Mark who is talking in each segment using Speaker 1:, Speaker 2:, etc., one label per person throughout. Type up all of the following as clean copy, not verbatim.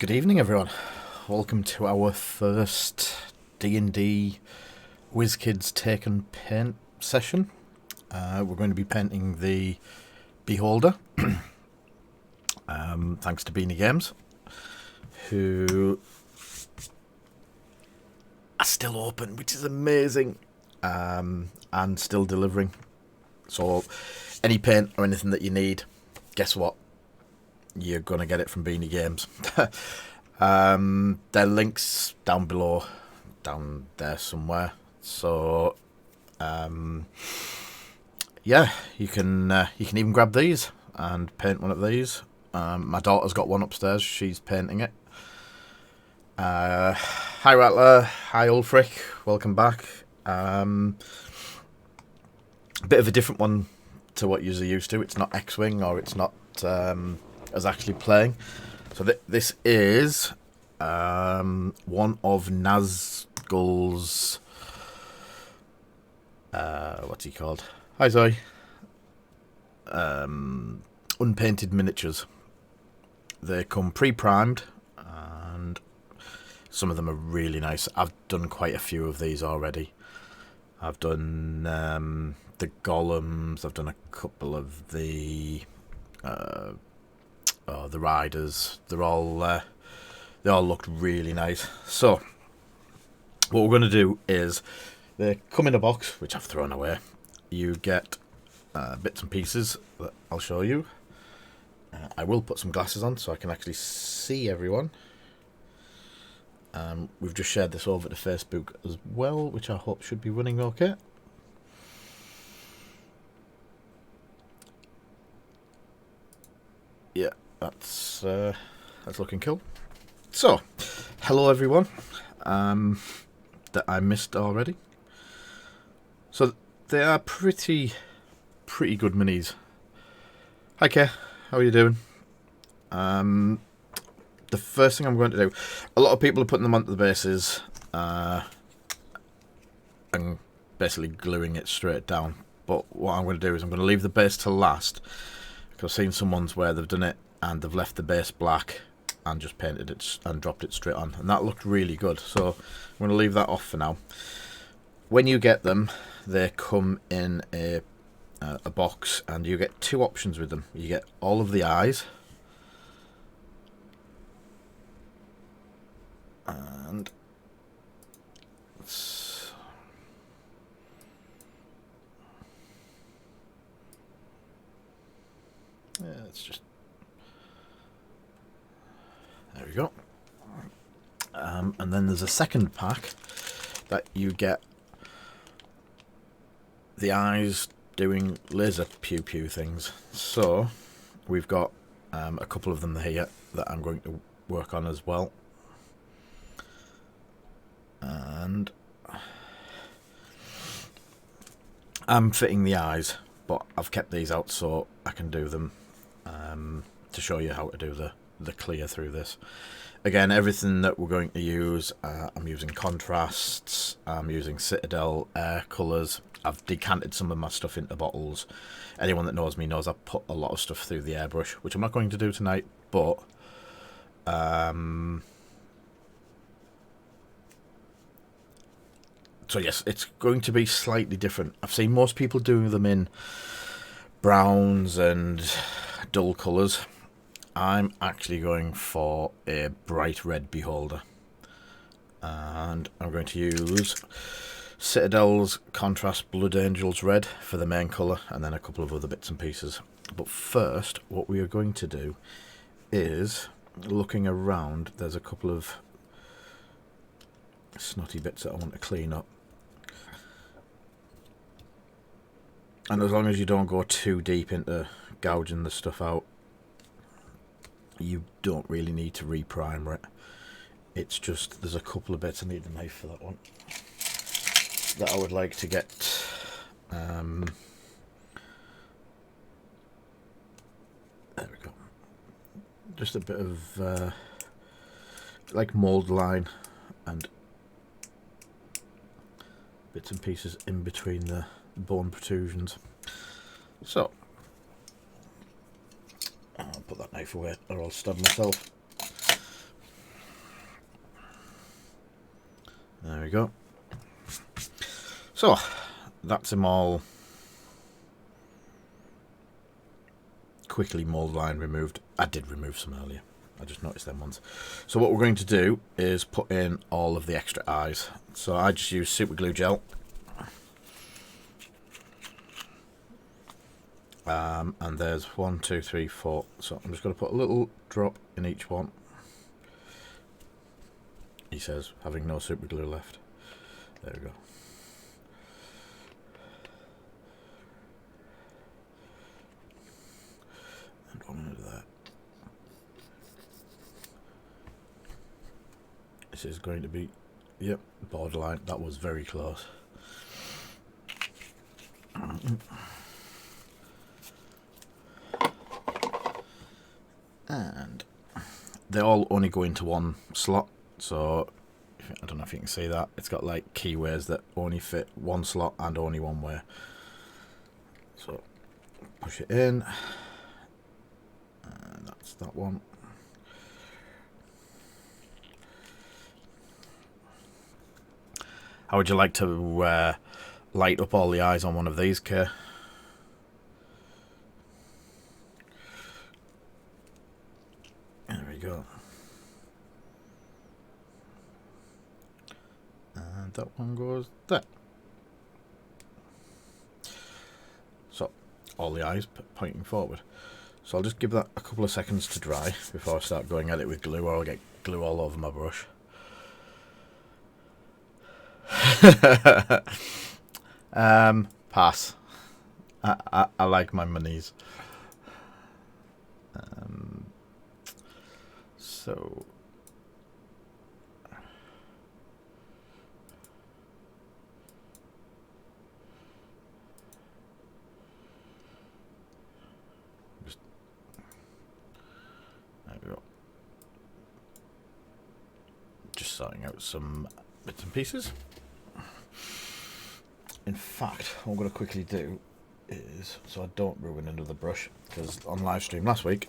Speaker 1: Good evening, everyone. Welcome to our first D&D Wizkids Take'nPaint session. We're going to be painting the Beholder, thanks to Beanie Games, who are still open, which is amazing, and still delivering. So any paint or anything that you need, guess what? You're going to get it from Beanie Games. Their links down below, down there somewhere. So, yeah, you can even grab these and paint one of these. My daughter's got one upstairs. She's painting it. Hi Rattler. Hi Ulfric. Welcome back. A bit of a different one to what you're used to. It's not X-Wing, or it's not as actually playing. So this is one of Nazgul's what's he called? Hi Zoe. Unpainted miniatures. They come pre-primed, and some of them are really nice. I've done quite a few of these already. I've done the golems. I've done a couple of the riders. They all looked really nice. So what we're going to do is, they come in a box, which I've thrown away. You get bits and pieces that I'll show you. I will put some glasses on so I can actually see everyone. We've just shared this over to Facebook as well, which I hope should be running okay. Yeah, that's looking cool. So, hello everyone that I missed already. So they are pretty good minis. Hi Kay, how are you doing? The first thing I'm going to do, a lot of people are putting them onto the bases and basically gluing it straight down. But what I'm going to do is I'm going to leave the base to last. I've seen some ones where they've done it and they've left the base black and just painted it and dropped it straight on, and that looked really good. So I'm going to leave that off for now. When you get them, they come in a box, and you get two options with them. You get all of the eyes, and it's just, there we go. And then there's a second pack that you get the eyes doing laser pew pew things. So we've got a couple of them here that I'm going to work on as well. And I'm fitting the eyes, but I've kept these out so I can do them to show you how to do the clear through this. Again, everything that we're going to use, I'm using contrasts, I'm using Citadel air colours. I've decanted some of my stuff into bottles. Anyone that knows me knows I put a lot of stuff through the airbrush, which I'm not going to do tonight, but so yes, it's going to be slightly different. I've seen most people doing them in browns and dull colours. I'm actually going for a bright red Beholder, and I'm going to use Citadel's Contrast Blood Angels Red for the main colour, and then a couple of other bits and pieces. But first, what we are going to do is, looking around, there's a couple of snotty bits that I want to clean up. And as long as you don't go too deep into gouging the stuff out, you don't really need to re-primer it. It's just, there's a couple of bits, I need a knife for that one, that I would like to get there we go, just a bit of like mould line and bits and pieces in between the bone protrusions. So I'll put that knife away or I'll stab myself. There we go. So, that's him all quickly mould line removed. I did remove some earlier. I just noticed them ones. So what we're going to do is put in all of the extra eyes. So I just use super glue gel. And there's 1, 2, 3, 4. So I'm just going to put a little drop in each one. He says, having no super glue left. There we go. And one under that. This is going to be, yep, borderline. That was very close. And they all only go into one slot, so I don't know if you can see that. It's got like keyways that only fit one slot and only one way. So push it in, and that's that one. How would you like to light up all the eyes on one of these, Kay? There we go. And that one goes there. So, all the eyes pointing forward. So I'll just give that a couple of seconds to dry before I start going at it with glue, or I'll get glue all over my brush. Pass. I like my monies. So just, there we go. Just sorting out some bits and pieces. In fact, what I'm going to quickly do is, so I don't ruin another brush, because on live stream last week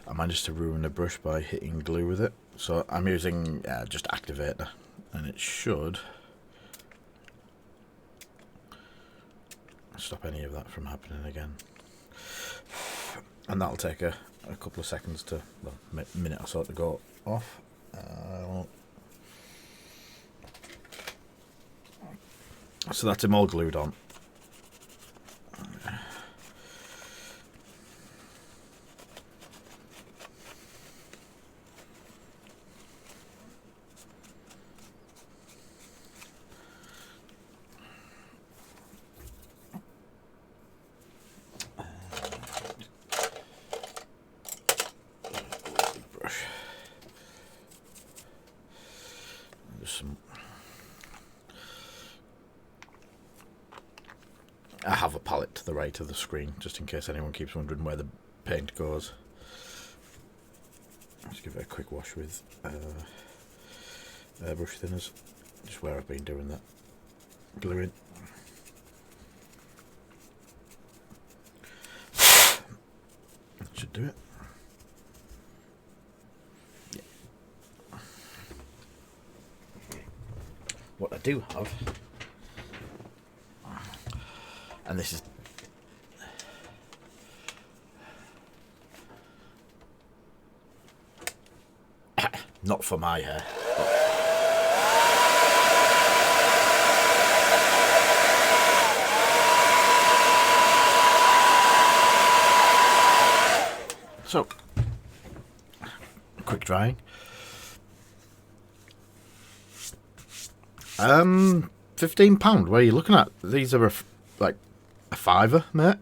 Speaker 1: I managed to ruin the brush by hitting glue with it. So I'm using just activator, and it should stop any of that from happening again. And that'll take a couple of seconds to, well, minute or so to go off. So that's him all glued on. Brush. There's some. I have a palette to the right of the screen, just in case anyone keeps wondering where the paint goes. Just give it a quick wash with airbrush thinners, just where I've been doing that gluing. That should do it. Yeah. What I do have, and this is not for my hair. So, quick drying. £15. Where are you looking at? These are like a £5, mate.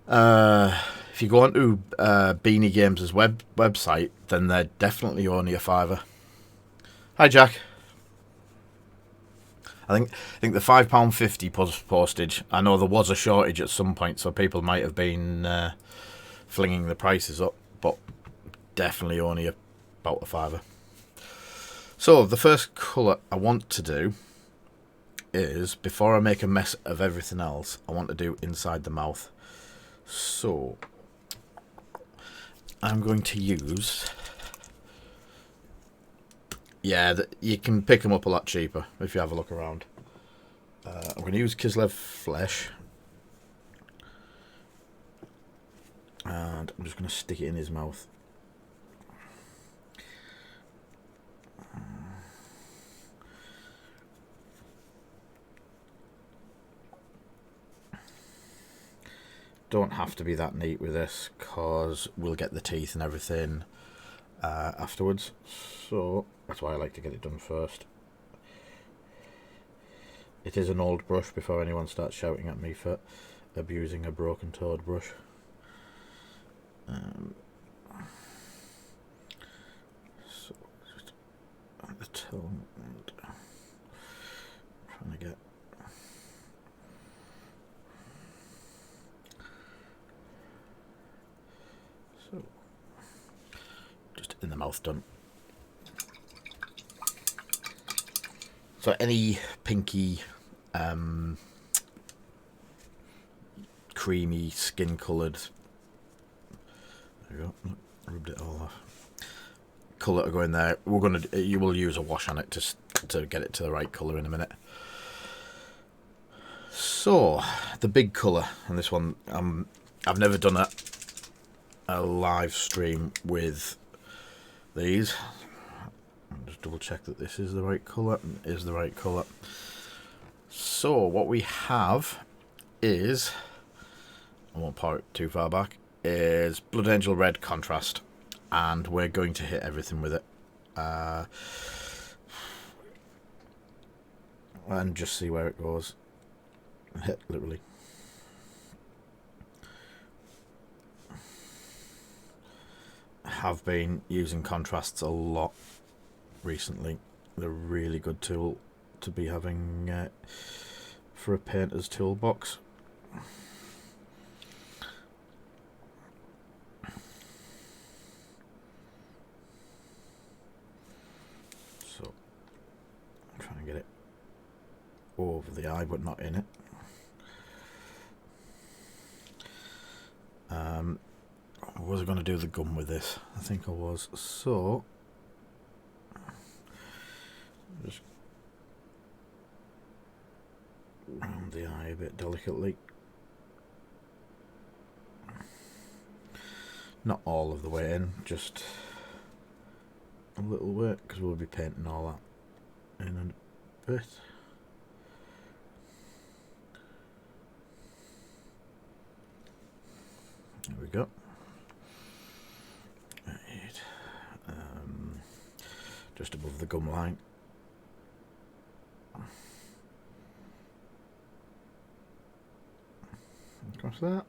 Speaker 1: If you go onto Beanie Games' website, then they're definitely only a £5. Hi, Jack. I think the £5.50 plus postage. I know there was a shortage at some point, so people might have been flinging the prices up, but definitely only about a £5. So the first colour I want to do is, before I make a mess of everything else, I want to do inside the mouth. So I'm going to use Yeah, you can pick them up a lot cheaper if you have a look around. I'm going to use Kislev flesh. And I'm just going to stick it in his mouth. Don't have to be that neat with this, because we'll get the teeth and everything afterwards. So that's why I like to get it done first. It is an old brush, before anyone starts shouting at me for abusing a broken toed brush. So just at the tongue and trying to get so just in the mouth done. So any pinky creamy skin coloured, there you go, rubbed it all off, colour to go in there. You will use a wash on it to get it to the right colour in a minute. So the big colour, and this one I've never done a live stream with these. I'll just double check that this is the right colour. It is the right colour. So what we have is, I won't pour it too far back, is Blood Angel Red Contrast, and we're going to hit everything with it. And just see where it goes. Hit, literally. I have been using contrasts a lot recently. They're a really good tool to be having for a painter's toolbox. So I'm trying to get it over the eye but not in it. Was I going to do the gum with this? I think I was. So just round the eye a bit delicately. Not all of the way in, just a little bit, because we'll be painting all that in a bit. There we go. Right. Just above the gum line. Across that.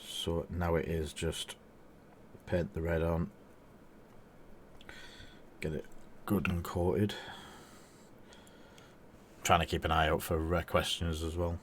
Speaker 1: So now it is just paint the red on, get it good and coated. Trying to keep an eye out for questions as well.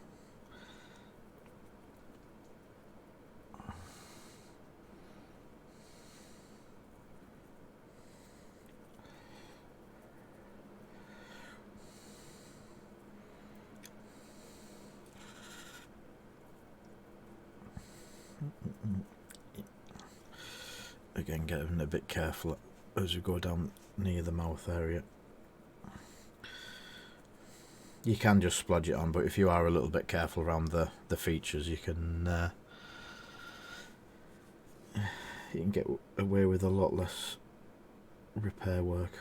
Speaker 1: Again, getting a bit careful as you go down near the mouth area. You can just splodge it on, but if you are a little bit careful around the features, you can get away with a lot less repair work.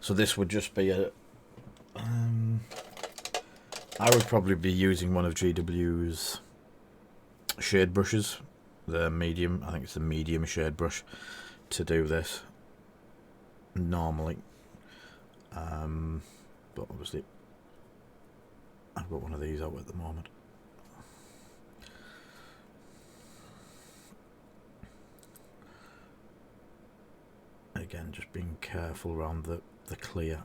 Speaker 1: So this would just be a I would probably be using one of GW's shade brushes, the medium, I think it's the medium shade brush, to do this normally, but obviously I've got one of these out at the moment. Again, just being careful around the clear.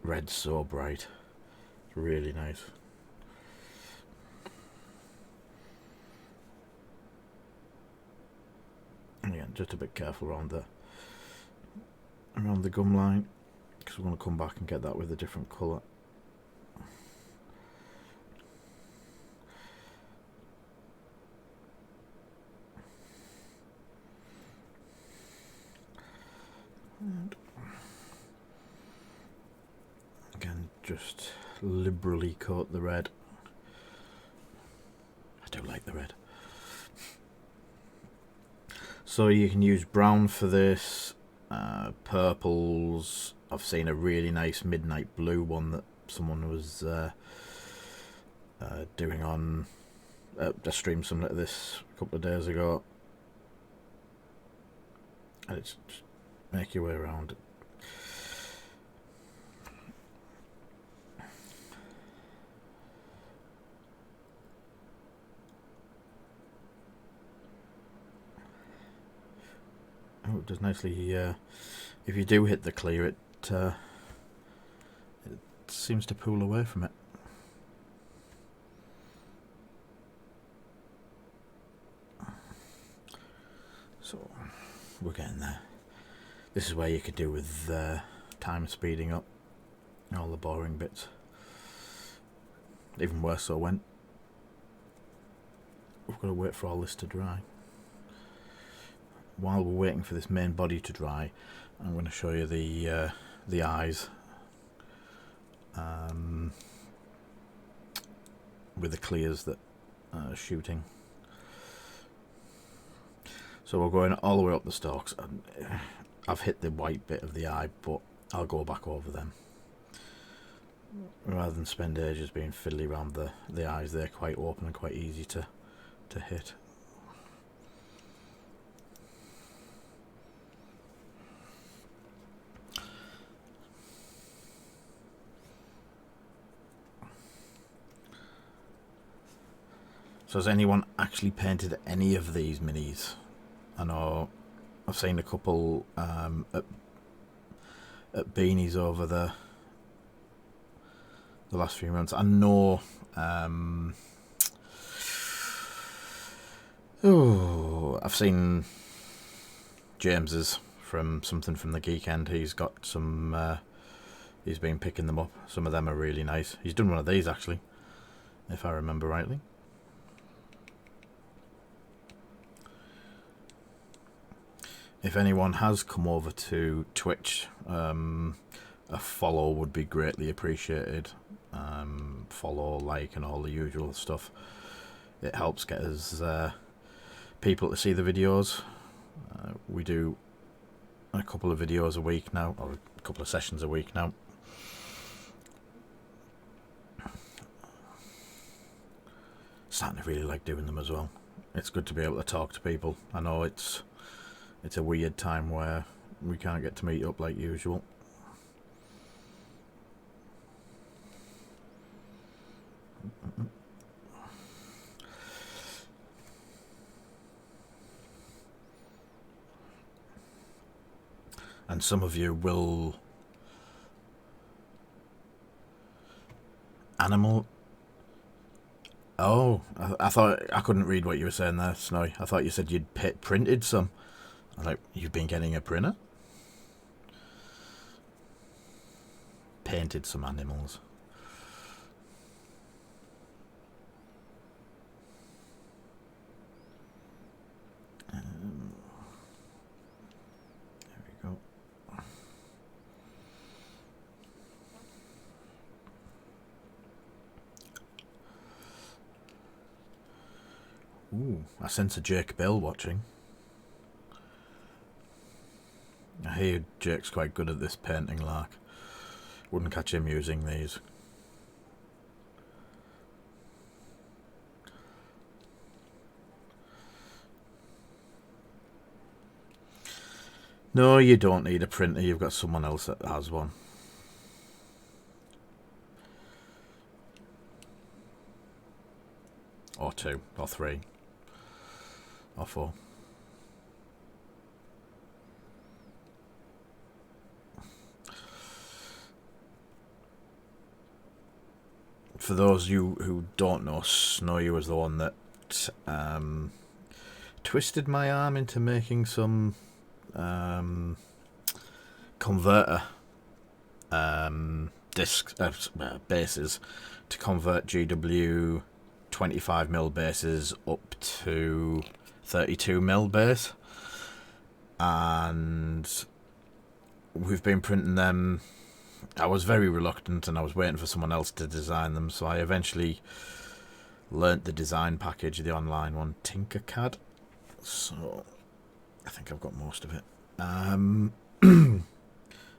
Speaker 1: red's so bright. It's really nice. And again, just a bit careful around the gum line, because we're going to come back and get that with a different colour. And again, just liberally coat the red. I do like the red. So you can use brown for this, purples. I've seen a really nice midnight blue one that someone was doing on I streamed something like this a couple of days ago, and it's just make your way around it. Oh, it does nicely. If you do hit the clear, it seems to pull away from it. So we're getting there. This is where you could do with time speeding up and all the boring bits. Even worse so when we've got to wait for all this to dry. While we're waiting for this main body to dry, I'm going to show you the eyes with the clears that are shooting. So we're going all the way up the stalks, and I've hit the white bit of the eye, but I'll go back over them. Rather than spend ages being fiddly around the eyes, they're quite open and quite easy to hit. So has anyone actually painted any of these minis? I know I've seen a couple at Beanies over the last few months. I know I've seen James's from something from the Geek End. He's got some he's been picking them up. Some of them are really nice. He's done one of these actually, if I remember rightly. If anyone has come over to Twitch, a follow would be greatly appreciated. Follow, like, and all the usual stuff. It helps get us people to see the videos. We do a couple of videos a week now, or a couple of sessions a week now. Starting to really like doing them as well. It's good to be able to talk to people. I know it's a weird time where we can't get to meet up like usual. And some of you will animal. Oh, I thought I couldn't read what you were saying there, Snowy. I thought you said you'd printed some. I was like, you've been getting a printer? Painted some animals. There we go. Ooh, I sense a Jake Bell watching. I hear Jake's quite good at this painting lark. Wouldn't catch him using these. No, you don't need a printer. You've got someone else that has one. Or two, or three, or four. for those of you who don't know, Snowy was the one that twisted my arm into making some converter discs, bases to convert GW 25mm bases up to 32mm base, and we've been printing them. I was very reluctant and I was waiting for someone else to design them, so I eventually learnt the design package, the online one, Tinkercad. So I think I've got most of it.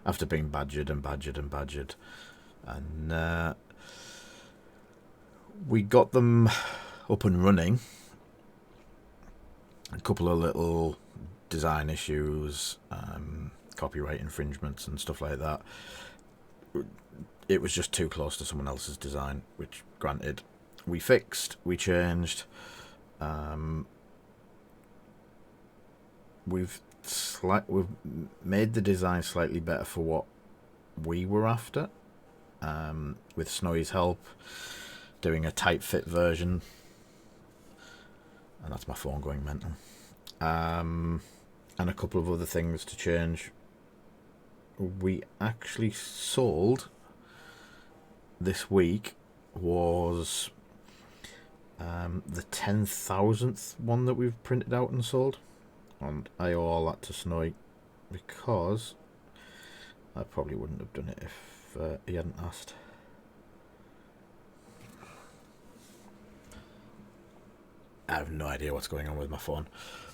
Speaker 1: After being badgered, and we got them up and running. A couple of little design issues, copyright infringements and stuff like that. It was just too close to someone else's design, which granted we fixed, we changed. We've made the design slightly better for what we were after, with Snowy's help, doing a tight fit version. And that's my phone going mental. And a couple of other things to change. We actually sold this week was the 10,000th one that we've printed out and sold, and I owe all that to Snowy, because I probably wouldn't have done it if he hadn't asked. I have no idea what's going on with my phone.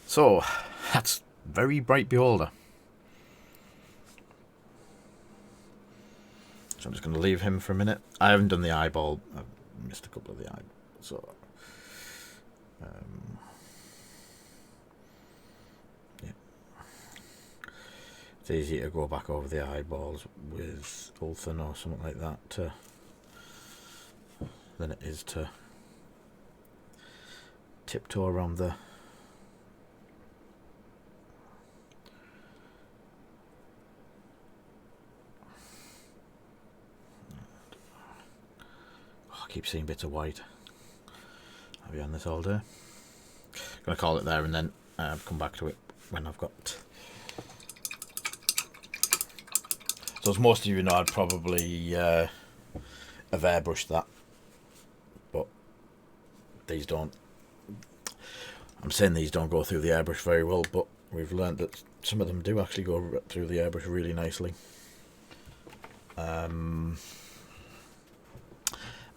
Speaker 1: So that's very bright beholder. So I'm just going to leave him for a minute. I haven't done the eyeball. I've missed a couple of the eyeballs. So yeah, it's easy to go back over the eyeballs with Ulthen or something like that than it is to tiptoe around the I keep seeing bits of white. I'll be on this all day. Gonna call it there and then come back to it when I've got. So as most of you know, I'd probably have airbrushed that, but these don't. I'm saying these don't go through the airbrush very well, but we've learned that some of them do actually go through the airbrush really nicely.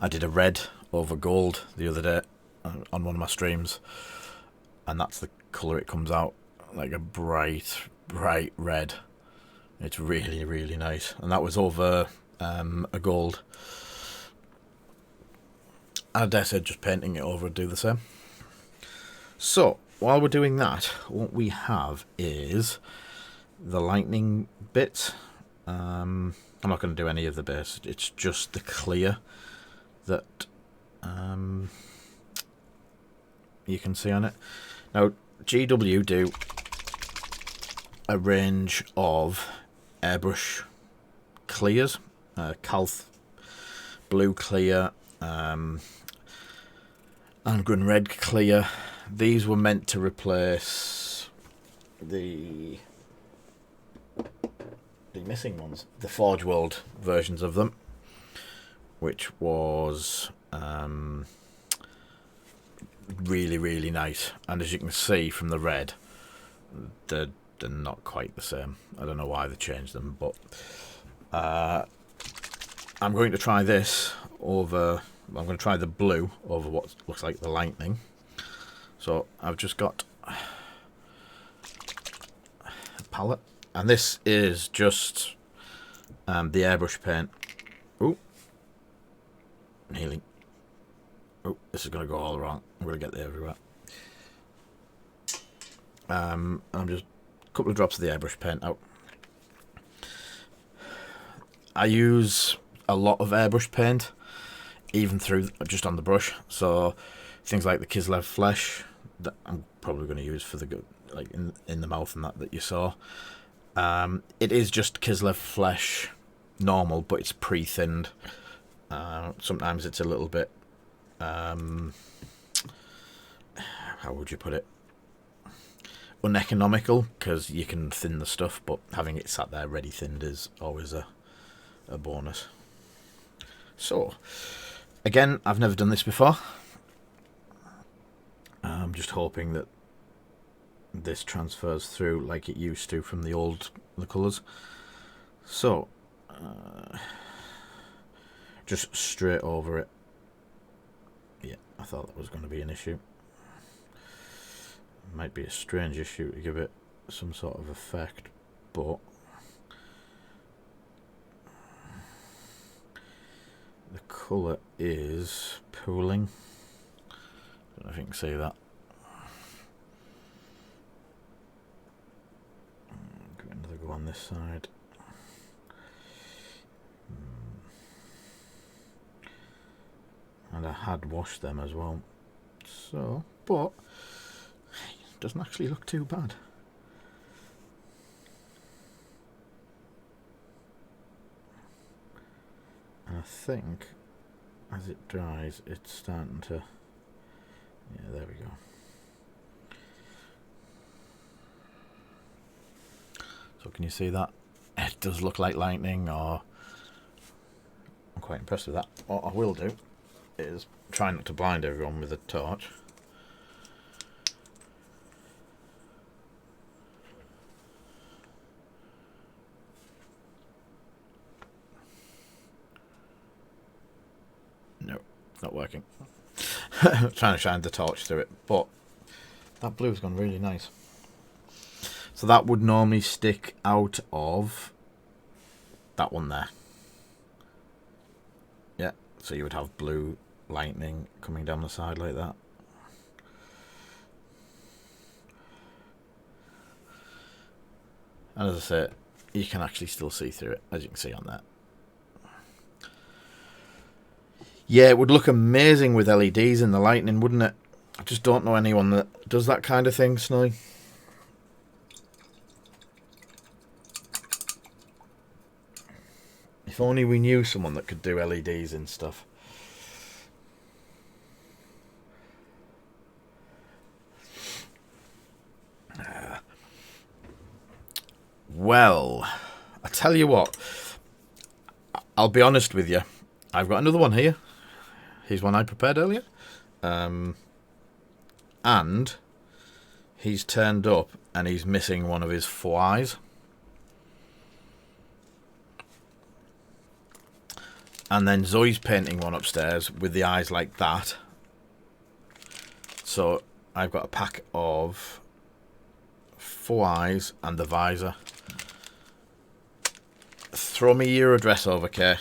Speaker 1: I did a red over gold the other day on one of my streams, and that's the colour it comes out, like a bright red. It's really, really nice, and that was over a gold. I dare say just painting it over would do the same. So while we're doing that, what we have is the lightning bit. I'm not going to do any of the base, it's just the clear that you can see on it. Now GW do a range of airbrush clears, Calth blue clear, Angren red clear. These were meant to replace the missing ones, the Forge World versions of them, which was really, really nice. And as you can see from the red, they're not quite the same. I don't know why they changed them, but I'm going to try this over. I'm going to try the blue over what looks like the lightning. So I've just got a palette, and this is just the airbrush paint. Oh, healing. Oh, this is going to go all wrong. I'm going to get there everywhere. I'm just a couple of drops of the airbrush paint out. I use a lot of airbrush paint, even through just on the brush. So things like the Kislev flesh that I'm probably going to use for the good, like in the mouth and that you saw. It is just Kislev flesh normal, but it's pre-thinned Sometimes it's a little bit, how would you put it, uneconomical, because you can thin the stuff, but having it sat there ready thinned is always a bonus. So, again, I've never done this before. I'm just hoping that this transfers through like it used to from the colours. So, just straight over it. Yeah, I thought that was going to be an issue. Might be a strange issue to give it some sort of effect, but the colour is pooling. I don't know if you can see that. Give it another go on this side. And I had washed them as well. So, but it doesn't actually look too bad. And I think as it dries, it's starting to, yeah, there we go. So can you see that? It does look like lightning, or I'm quite impressed with that. What I will do is try not to blind everyone with a torch. No, it's not working. Trying to shine the torch through it, but that blue's gone really nice. So that would normally stick out of that one there. Yeah, so you would have blue lightning coming down the side like that. And as I said, you can actually still see through it, as you can see on that. Yeah, it would look amazing with LEDs in the lightning, wouldn't it? I just don't know anyone that does that kind of thing, Snowy. If only we knew someone that could do LEDs and stuff. Well, I tell you what, I'll be honest with you. I've got another one here. Here's one I prepared earlier. And he's turned up and he's missing one of his 4 eyes. And then Zoe's painting one upstairs with the eyes like that. So I've got a pack of 4 eyes and the visor. Throw me your address over, Kay,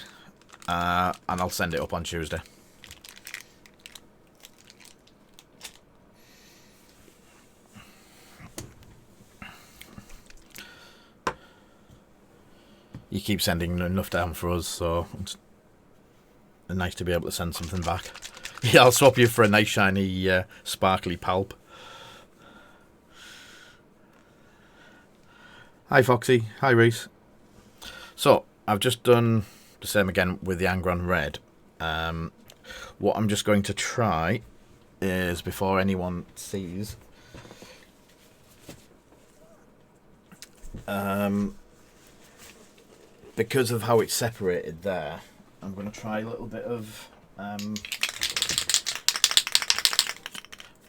Speaker 1: and I'll send it up on Tuesday. You keep sending enough down for us, so it's nice to be able to send something back. Yeah, I'll swap you for a nice shiny sparkly pulp. Hi Foxy, hi Reese. So I've just done the same again with the Angron Red. What I'm just going to try is, before anyone sees, because of how it's separated there, I'm going to try a little bit of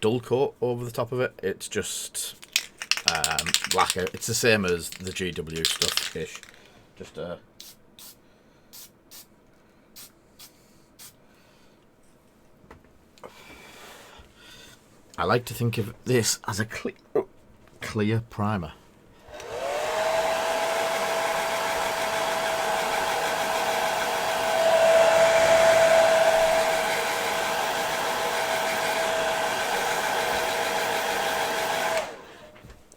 Speaker 1: dull coat over the top of it. It's just lacquer. It's the same as the GW stuff-ish. Just I like to think of this as a clear primer.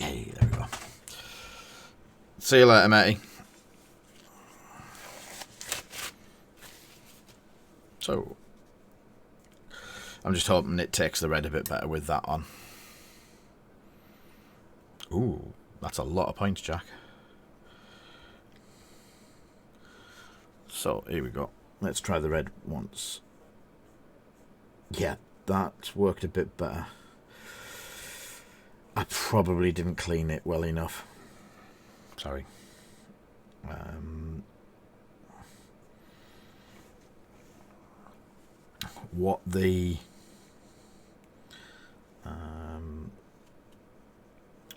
Speaker 1: Hey, there we go. See you later, matey. So, I'm just hoping it takes the red a bit better with that on. Ooh, that's a lot of points, Jack. So, here we go. Let's try the red once. Yeah, that worked a bit better. I probably didn't clean it well enough. Sorry. What the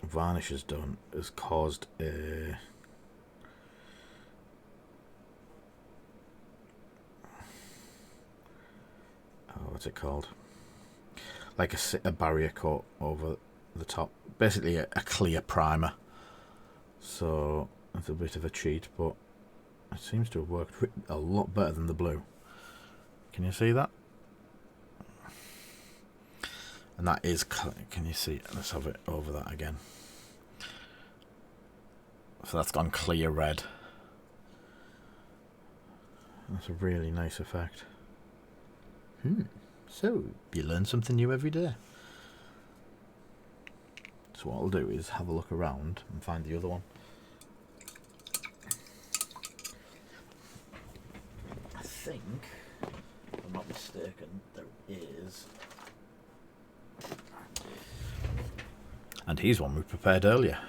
Speaker 1: varnish has done has caused a what's it called? Like a barrier coat over the top. Basically a clear primer. So it's a bit of a cheat, but it seems to have worked a lot better than the blue. Can you see that? And that is, can you see it? Let's have it over that again. So that's gone clear red. That's a really nice effect. So you learn something new every day. So what I'll do is have a look around and find the other one. I think, if I'm not mistaken, there is. And here's one we prepared earlier.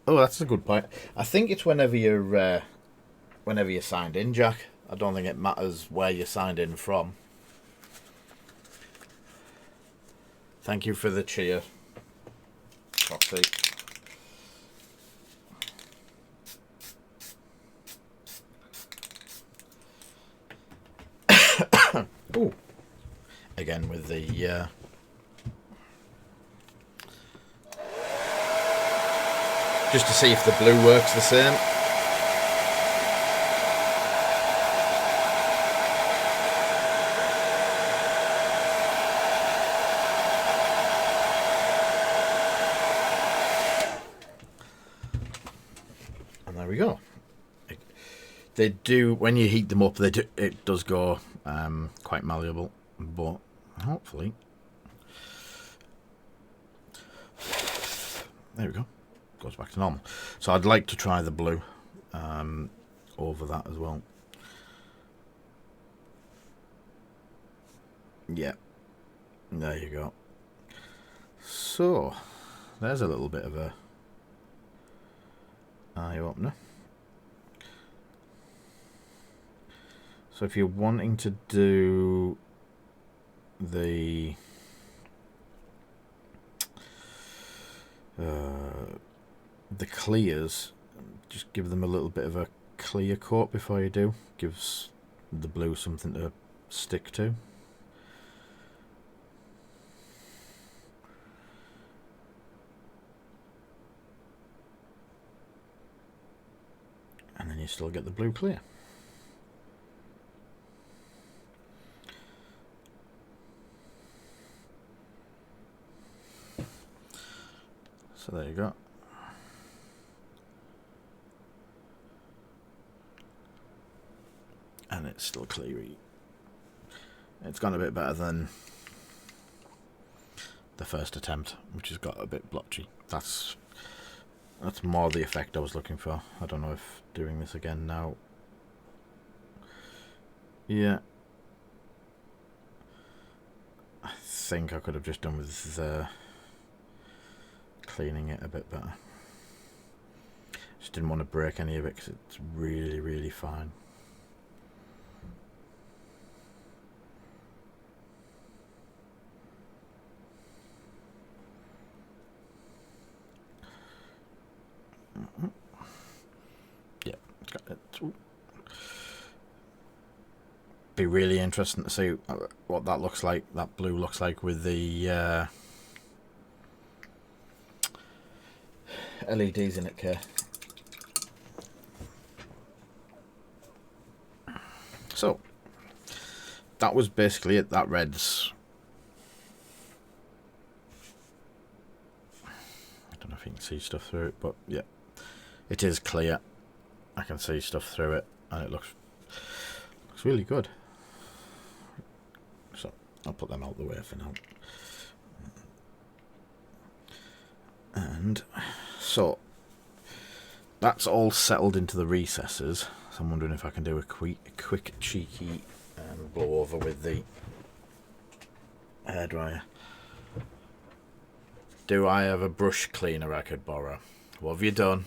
Speaker 1: Oh, that's a good point. I think it's whenever you're signed in, Jack. I don't think it matters where you're signed in from. Thank you for the cheer, Foxy. Ooh. Again with the just to see if the blue works the same. And there we go. They do, when you heat them up, it does go quite malleable, but hopefully. There we go. Goes back to normal. So I'd like to try the blue over that as well. Yeah. There you go. So there's a little bit of a eye opener. So if you're wanting to do the clears, just give them a little bit of a clear coat before you do. Gives the blue something to stick to. And then you still get the blue clear. So there you go. And it's still cleary. It's gone a bit better than the first attempt, which has got a bit blotchy. That's more the effect I was looking for. I don't know if doing this again now. Yeah. I think I could have just done with cleaning it a bit better. Just didn't want to break any of it because it's really, really fine. Yeah, it's got it. Be really interesting to see what that looks like. That blue looks like with the LEDs in it, Kay. So that was basically it. That red's, I don't know if you can see stuff through it, but yeah, it is clear. I can see stuff through it, and it looks really good. So I'll put them out the way for now. And so that's all settled into the recesses. So I'm wondering if I can do a quick cheeky blow over with the hairdryer. Do I have a brush cleaner I could borrow? What have you done?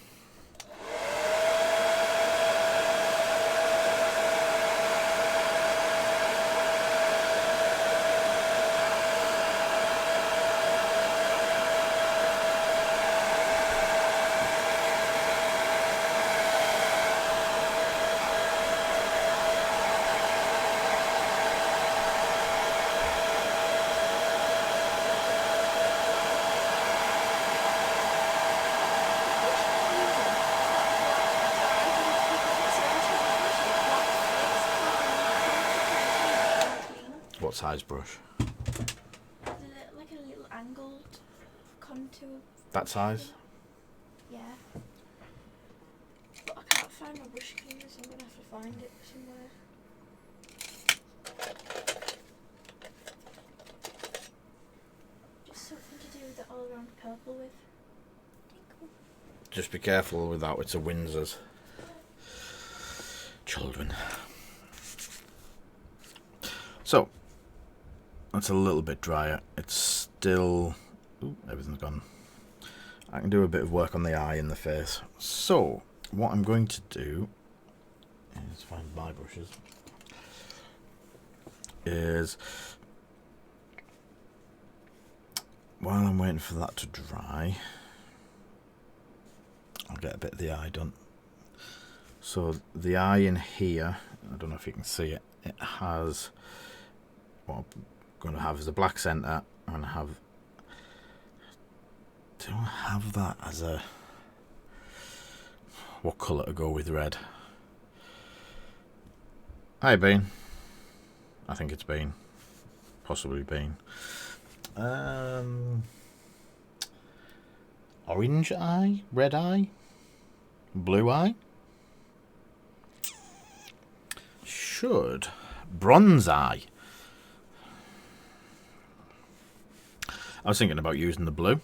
Speaker 1: What size brush?
Speaker 2: Like a little angled contour.
Speaker 1: That size?
Speaker 2: Yeah. But I can't find my brush cleaner, so I'm going to have to find it somewhere. Just something to do with the all around purple with. Tinkle.
Speaker 1: Just be careful with that, it's a Windsor's. Children. So, that's a little bit drier. It's still... Ooh, everything's gone. I can do a bit of work on the eye and the face. So, what I'm going to do is find my brushes. Is while I'm waiting for that to dry, I'll get a bit of the eye done. So the eye in here, I don't know if you can see it, it has what I'm going to have is a black centre, and I have, do I have that as a, what colour to go with red? Hi Bean. I think it's Bean. Possibly Bean. Orange eye? Red eye? Blue eye? Should. Bronze eye. I was thinking about using the blue.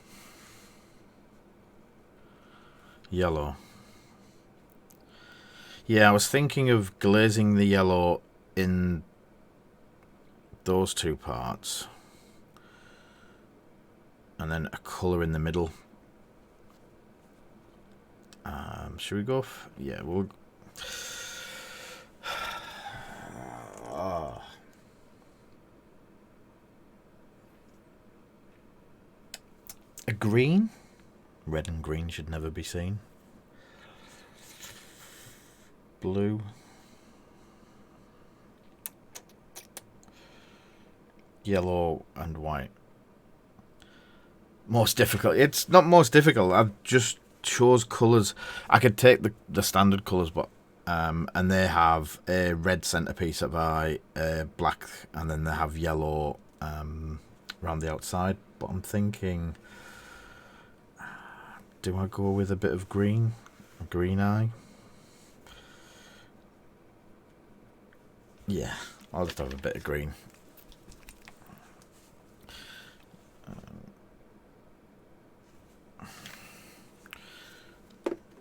Speaker 1: Yellow. Yeah, I was thinking of glazing the yellow in those two parts. And then a colour in the middle. Should we go? Yeah, we'll... A green? Red and green should never be seen. Blue. Yellow and white. Most difficult. It's not most difficult. I've just chose colours. I could take the standard colours, but and they have a red centerpiece of eye, black, and then they have yellow around the outside. But I'm thinking, do I go with a bit of green? A green eye? Yeah, I'll just have a bit of green.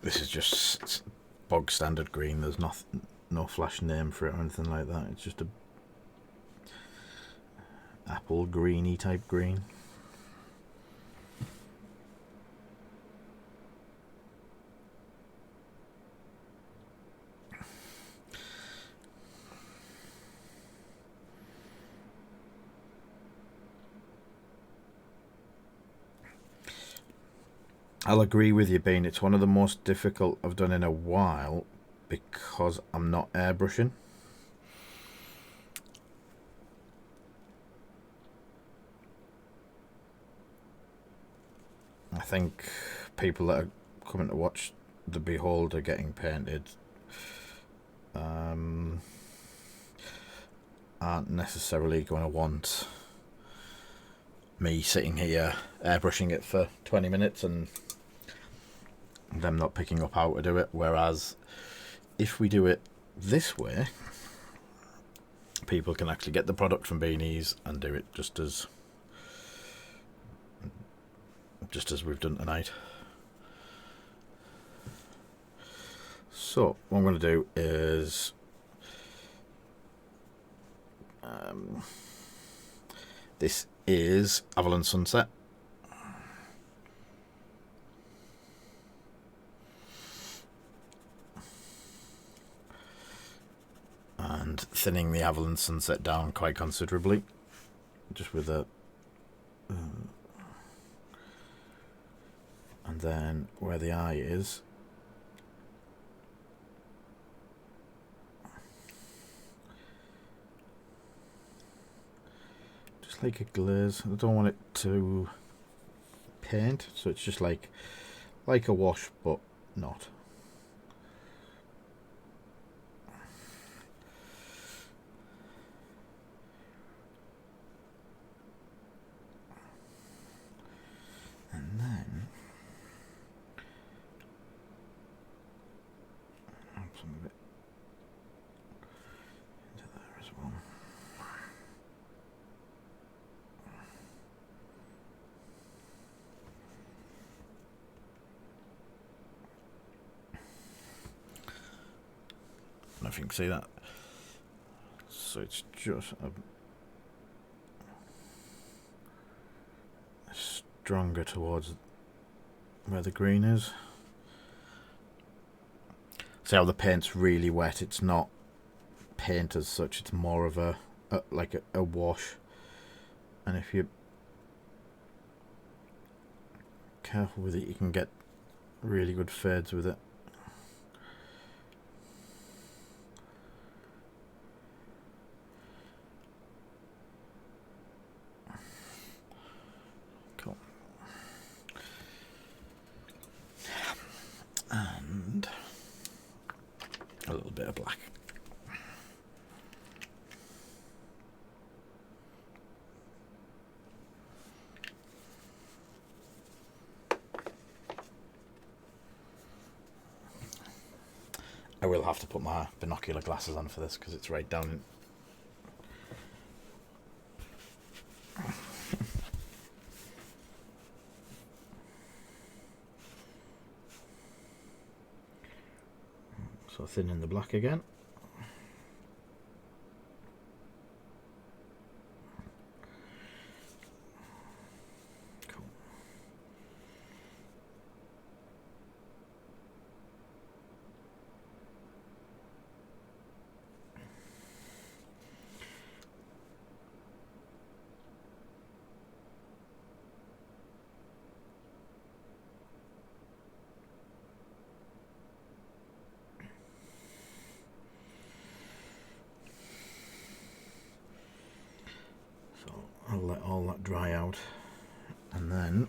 Speaker 1: This is just bog standard green. There's no flash name for it or anything like that. It's just a apple greeny type green. I'll agree with you, Bean. It's one of the most difficult I've done in a while because I'm not airbrushing. I think people that are coming to watch the Beholder getting painted aren't necessarily going to want me sitting here airbrushing it for 20 minutes and them not picking up how to do it. Whereas if we do it this way, people can actually get the product from Beanies and do it just as we've done tonight. So what I'm going to do is this is Avalon Sunset. And thinning the Avalon Sunset down quite considerably, just with a and then where the eye is, just like a glaze. I don't want it to paint, so it's just like a wash, but not. And then some of it into there as well. I don't know if you can see that. So it's just stronger towards where the green is. See how the paint's really wet? It's not paint as such, it's more of a like a wash. And if you're careful with it, you can get really good fades with it. Cool. And a little bit of black. I will have to put my binocular glasses on for this because it's right down in. So thin in the black again. Cool. I'll let all that dry out and then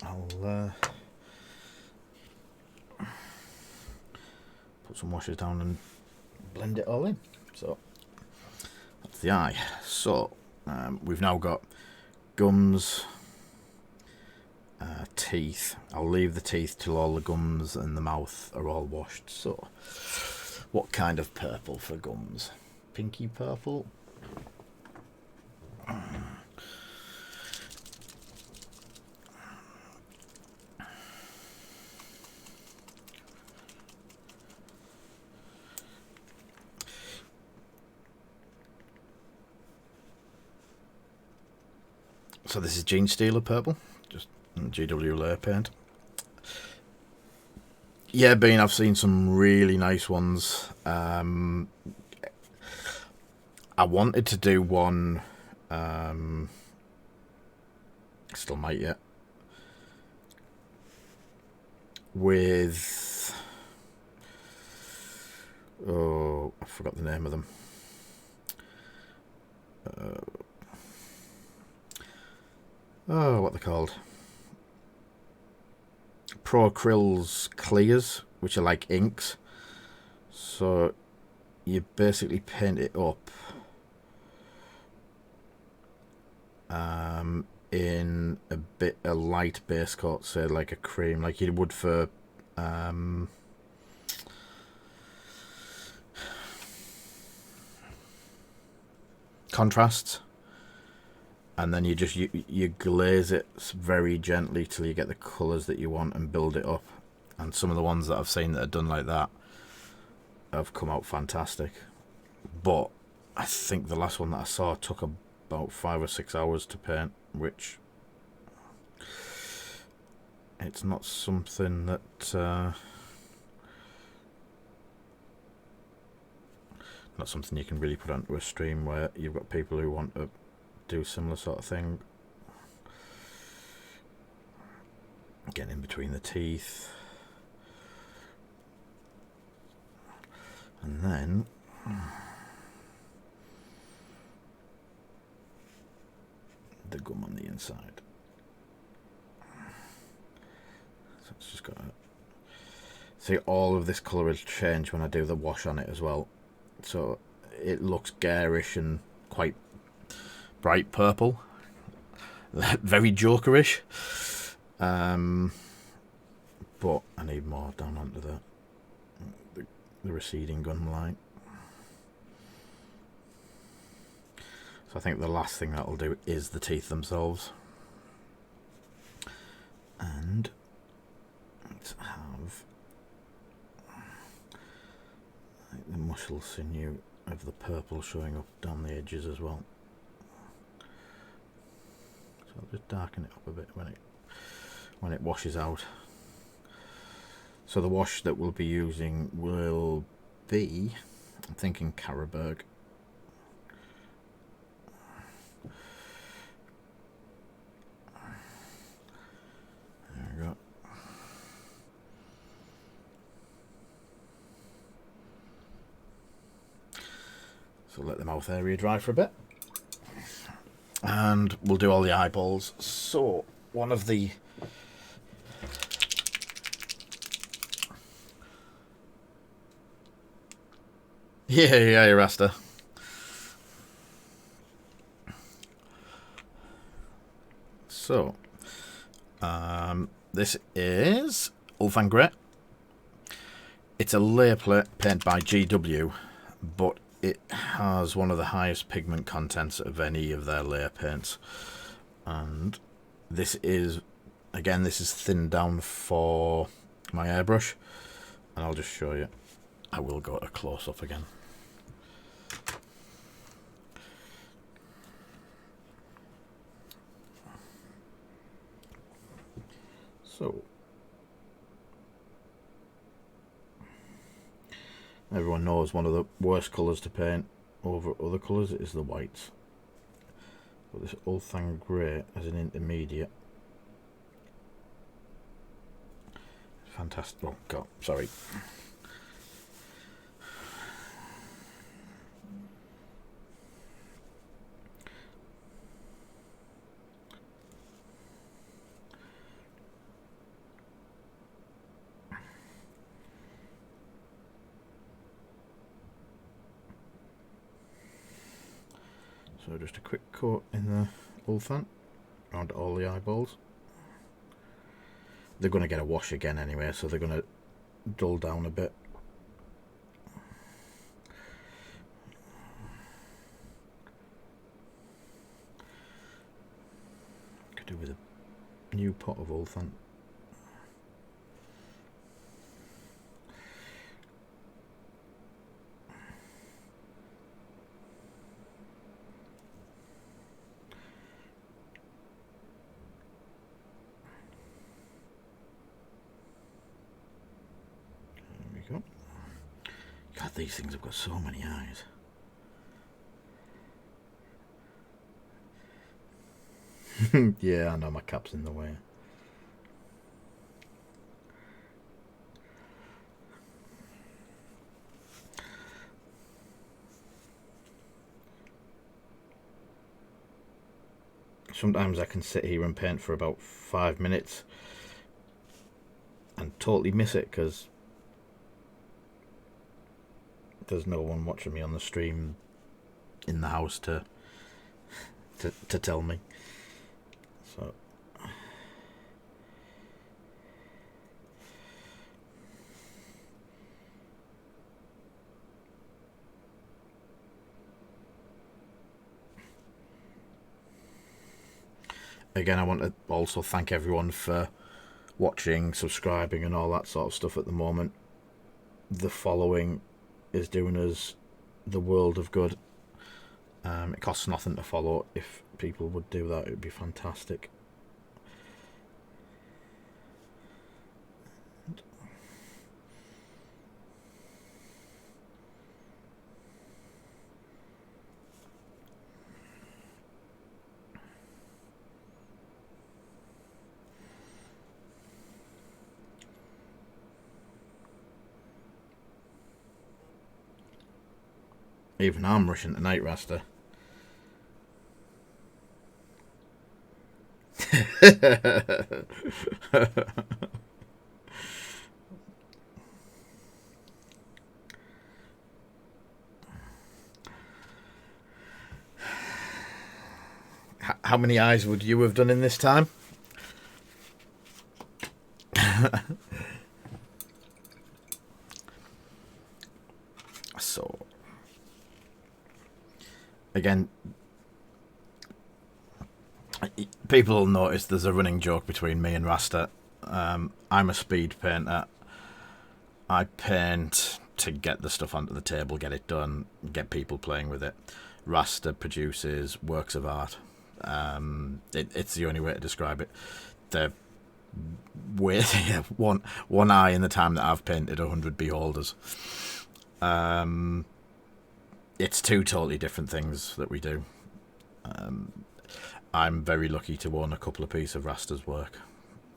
Speaker 1: I'll put some washes down and blend it all in. So that's the eye. So we've now got gums, teeth. I'll leave the teeth till all the gums and the mouth are all washed. So what kind of purple for gums? Pinky purple. So this is Gene Stealer purple, just GW layer paint. Yeah, Bean, I've seen some really nice ones. I wanted to do one, still might yet, with, oh, I forgot the name of them. Oh, what they're called. Pro Acryls clears, which are like inks. So you basically paint it up in a light base coat, say like a cream, like you would for contrasts, and then you glaze it very gently till you get the colours that you want and build it up. And some of the ones that I've seen that are done like that have come out fantastic. But I think the last one that I saw took about 5 or 6 hours to paint, which it's not something that not something you can really put onto a stream where you've got people who want to do similar sort of thing. Getting in between the teeth, and then the gum on the inside. So it's just got to see, all of this colour will change when I do the wash on it as well. So it looks garish and quite bright purple, very Jokerish. But I need more down onto the receding gum line. So I think the last thing that'll do is the teeth themselves. And let's have the muscle sinew of the purple showing up down the edges as well. So I'll just darken it up a bit when it washes out. So the wash that we'll be using will be, I'm thinking Carroburg. There we go. So let the mouth area dry for a bit. And we'll do all the eyeballs. So one of the yeah, Rasta. So this is Ulfan Grey. It's a layer paint by GW, but it has one of the highest pigment contents of any of their layer paints. And this is, again, this is thinned down for my airbrush. And I'll just show you. I will go to close up again. So everyone knows one of the worst colours to paint over other colours is the whites. But this Ulfan Grey as an intermediate, fantastic. Oh God, sorry. So just a quick coat in the Ulfan around all the eyeballs. They're going to get a wash again anyway, so they're going to dull down a bit. Could do with a new pot of Ulfan. God, these things have got so many eyes. Yeah, I know my cap's in the way. Sometimes I can sit here and paint for about 5 minutes and totally miss it because there's no one watching me on the stream in the house to tell me. So again, I want to also thank everyone for watching, subscribing and all that sort of stuff at the moment. The following is doing us the world of good. It costs nothing to follow. If people would do that, it would be fantastic. Even I'm rushing tonight, Rasta. How many eyes would you have done in this time? So, again, people will notice there's a running joke between me and Rasta. I'm a speed painter. I paint to get the stuff onto the table, get it done, get people playing with it. Rasta produces works of art. It's the only way to describe it. They're with one eye in the time that I've painted 100 Beholders. It's two totally different things that we do. I'm very lucky to own a couple of pieces of Rasta's work,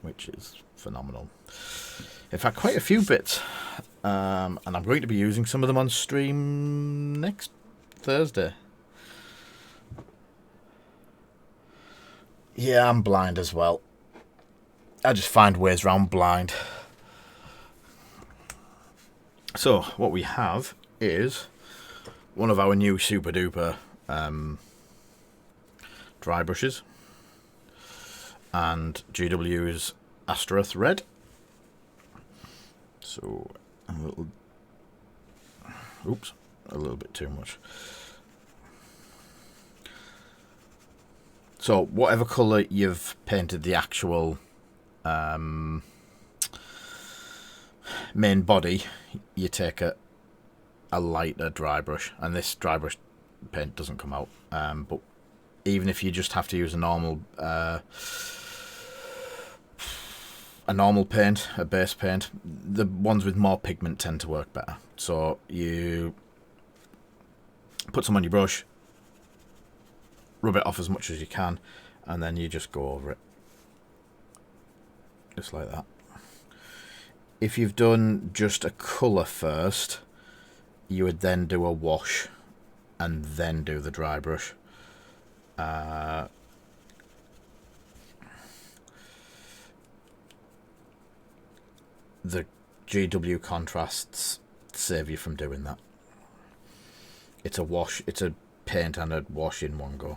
Speaker 1: which is phenomenal. In fact, quite a few bits, and I'm going to be using some of them on stream next Thursday. Yeah, I'm blind as well. I just find ways around blind. So, what we have is one of our new super duper dry brushes and GW's Astaroth Red. So, a little bit too much. So, whatever colour you've painted the actual main body, you take a lighter dry brush, and this dry brush paint doesn't come out. But even if you just have to use a normal paint, a base paint, the ones with more pigment tend to work better. So you put some on your brush, rub it off as much as you can, and then you just go over it. Just like that. If you've done just a colour first, you would then do a wash and then do the dry brush. The GW contrasts save you from doing that. It's a wash, it's a paint and a wash in one go.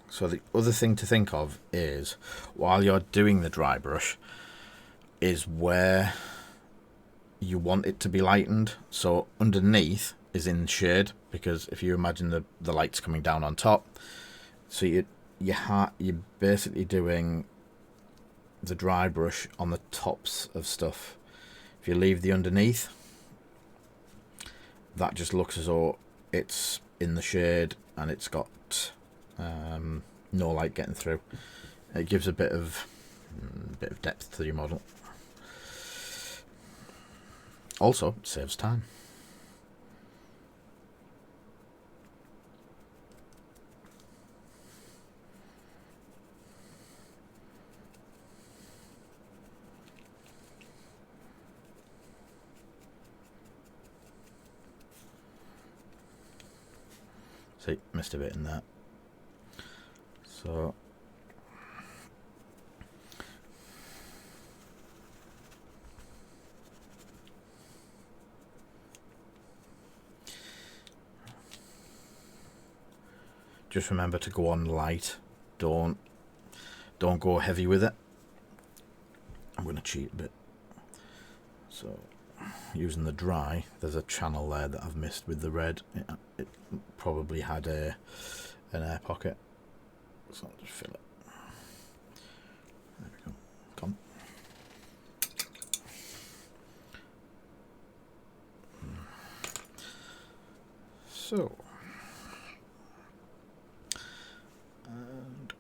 Speaker 1: So the other thing to think of is, while you're doing the dry brush, is where you want it to be lightened. So underneath is in shade, because if you imagine the light's coming down on top, so you're basically doing the dry brush on the tops of stuff. If you leave the underneath, that just looks as though it's in the shade and it's got no light getting through. It gives a bit of depth to your model. Also, it saves time. See, missed a bit in that. So just remember to go on light. Don't go heavy with it. I'm going to cheat a bit. So using the dry, there's a channel there that I've missed with the red. It probably had an air pocket, so I'll just fill it. There we go. Come. So, and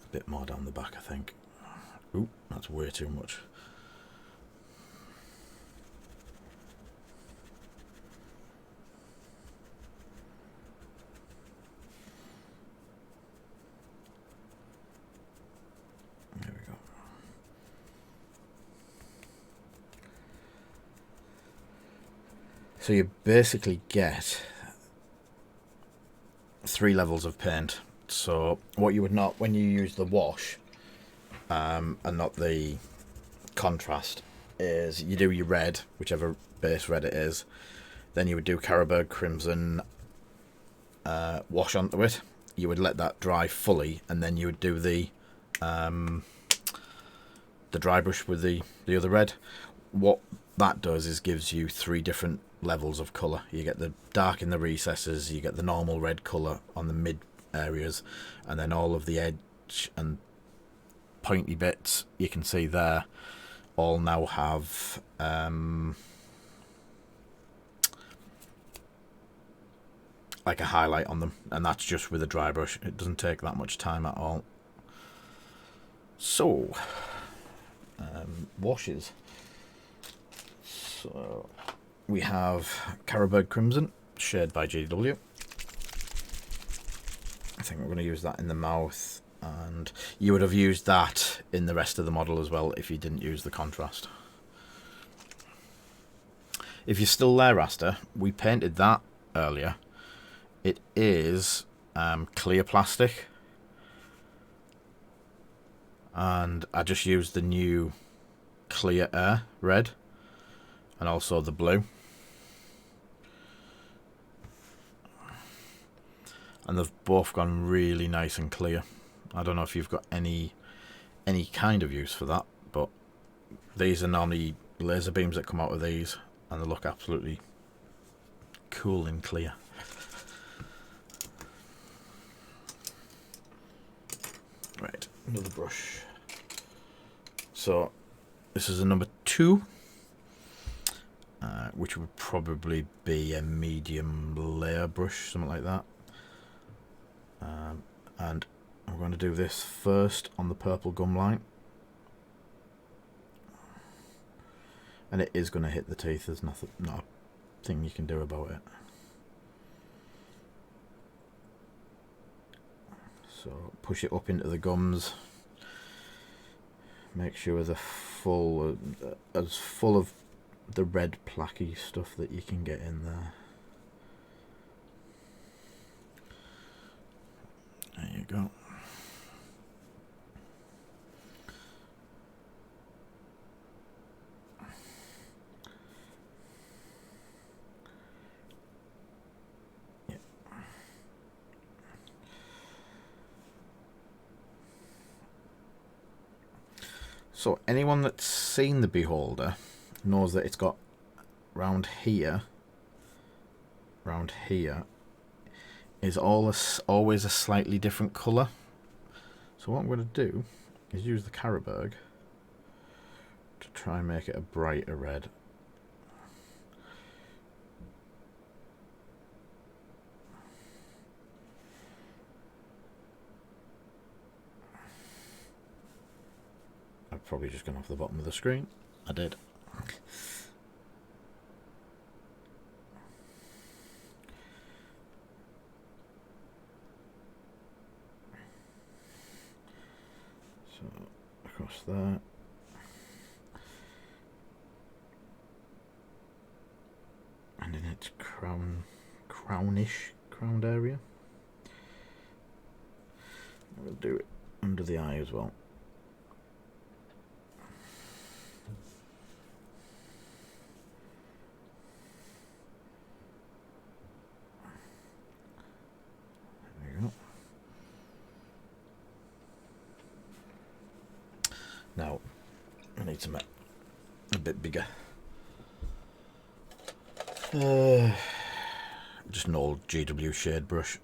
Speaker 1: a bit more down the back, I think. Ooh, that's way too much. There we go. So you basically get 3 levels of paint. So what you would not, when you use the wash and not the contrast, is you do your red, whichever base red it is, then you would do Carroburg Crimson wash onto it. You would let that dry fully, and then you would do the dry brush with the other red. What that does is gives you 3 different levels of colour. You get the dark in the recesses, you get the normal red colour on the mid areas, and then all of the edge and pointy bits you can see there all now have like a highlight on them, and that's just with a dry brush. It doesn't take that much time at all. So washes. So we have Carroburg Crimson, shade by GW. I think we're going to use that in the mouth, and you would have used that in the rest of the model as well if you didn't use the contrast. If you're still there, Rasta, we painted that earlier. It is clear plastic, and I just used the new Clear Air red and also the blue, and they've both gone really nice and clear. I don't know if you've got any kind of use for that, but these are normally laser beams that come out of these, and they look absolutely cool and clear. Right, another brush. So this is a number 2, which would probably be a medium layer brush, something like that. And I'm going to do this first on the purple gum line, and it is going to hit the teeth. There's not a thing you can do about it. So push it up into the gums. Make sure they're full, as full of the red placky stuff that you can get in there. There you go. Yeah. So anyone that's seen the Beholder knows that it's got round here is always a slightly different colour. So what I'm going to do is use the Carroburg to try and make it a brighter red. I've probably just gone off the bottom of the screen. I did. So across there. And in its crowned area. We'll do it under the eye as well. There we go. Now I need some a bit bigger. Just an old GW shade brush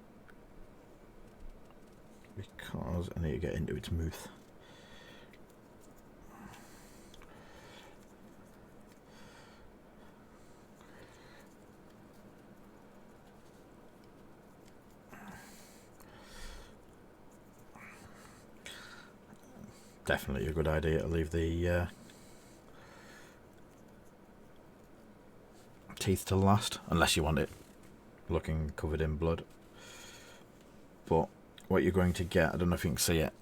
Speaker 1: because I need to get into its mouth. Definitely a good idea to leave the teeth till last, unless you want it looking covered in blood. But what you're going to get, I don't know if you can see it,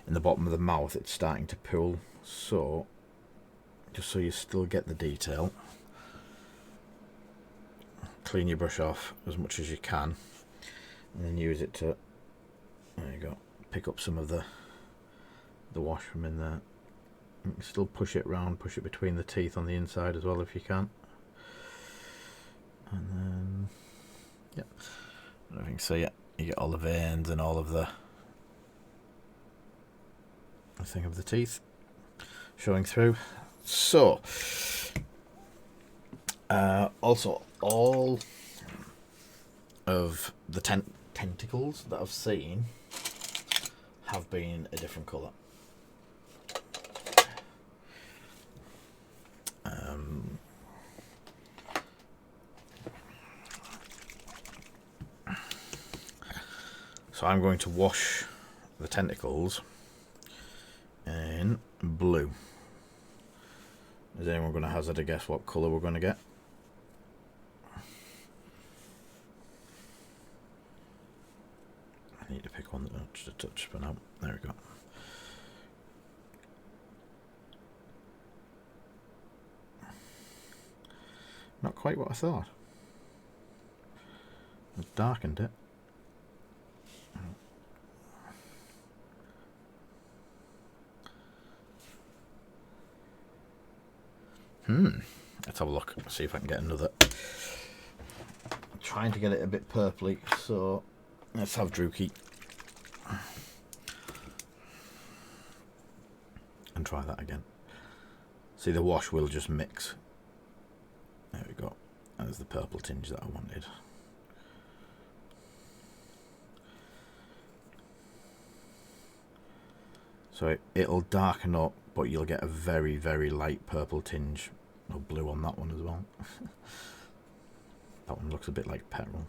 Speaker 1: in the bottom of the mouth it's starting to pool, so just so you still get the detail, clean your brush off as much as you can and then use it to, there you go, pick up some of the wash from in there. You can still push it round, push it between the teeth on the inside as well if you can. And then, yep, I don't know if you can see it, you get all the veins and all of the thing of the teeth showing through. So, also all of the tentacles that I've seen have been a different colour. So I'm going to wash the tentacles in blue. Is anyone going to hazard a guess what colour we're going to get? I need to pick one that's just a touch for now. There we go. Not quite what I thought. I've darkened it. Let's have a look. See if I can get another. I'm trying to get it a bit purpley, so let's have Drookie and try that again. See, the wash will just mix. There we go. And there's the purple tinge that I wanted. So it'll darken up, but you'll get a very, very light purple tinge, or blue on that one as well. That one looks a bit like petrol.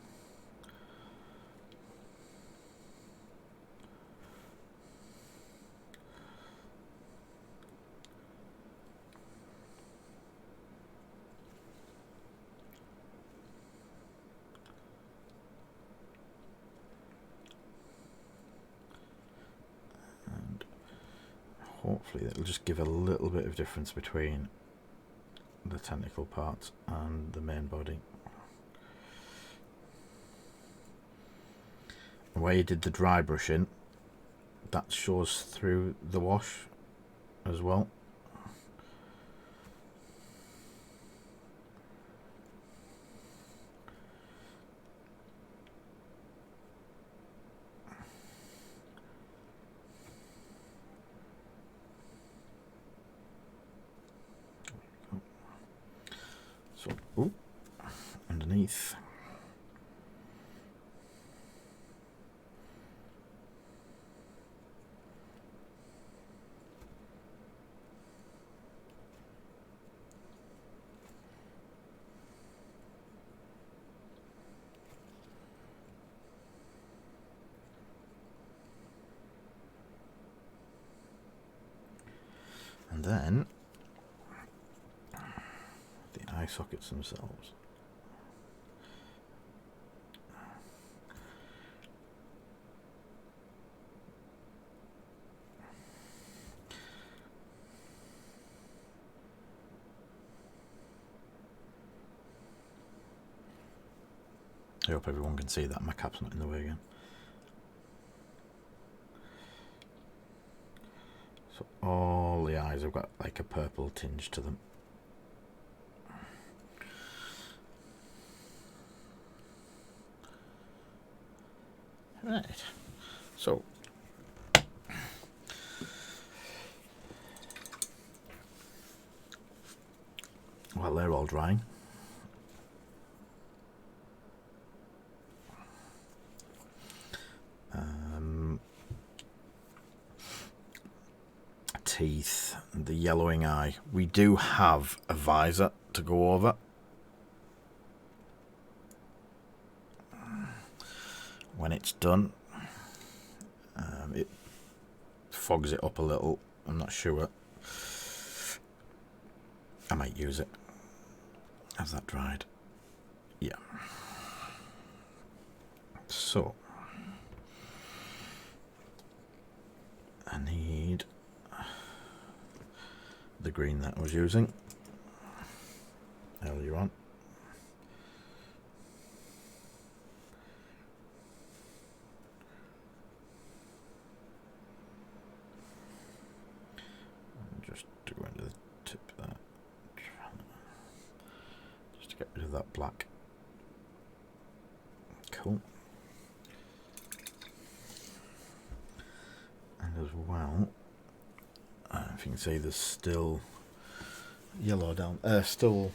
Speaker 1: Hopefully that'll just give a little bit of difference between the tentacle parts and the main body. Where you did the dry brushing, that shows through the wash as well. So, ooh, underneath. And then the eye sockets themselves. I hope everyone can see that my cap's not in the way again. So all the eyes have got like a purple tinge to them. Right, so they're all drying. Teeth, the yellowing eye. We do have a visor to go over. When it's done, it fogs it up a little. I'm not sure. I might use it. Has that dried? Yeah. So I need the green that I was using earlier on. Just to go into the tip of that, just to get rid of that black. Cool. And as well, if you can see, there's still yellow down, still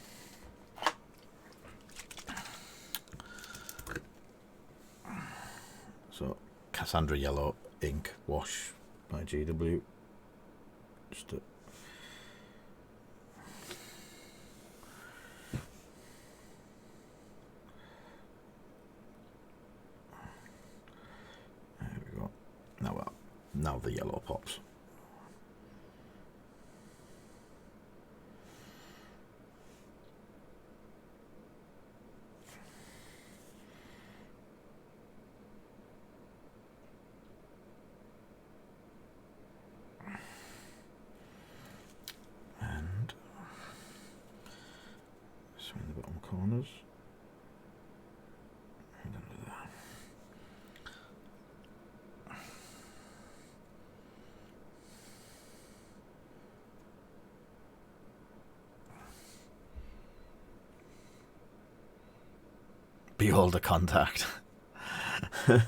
Speaker 1: so Cassandra Yellow ink wash by GW. Just to there we go. Now the yellow pops. And so in the bottom corners. And under there. Beholder contact. Could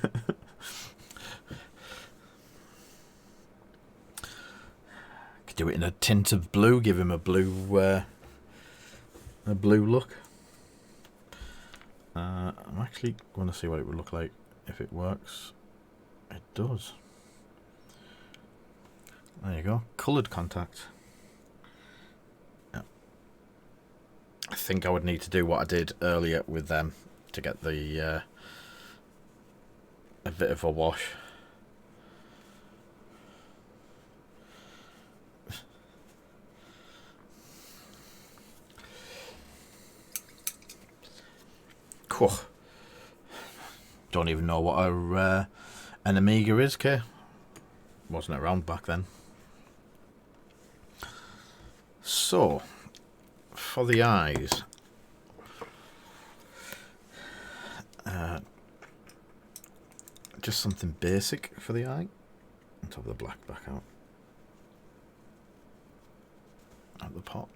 Speaker 1: do it in a tint of blue, give him a blue look. I'm actually going to see what it would look like if it works. It does. There you go, coloured contact. Yeah. I think I would need to do what I did earlier with them to get the a bit of a wash. Cool. Don't even know what an Amiga is, okay? Wasn't around back then. So, for the eyes, just something basic for the eye. On top of the black back out the pot.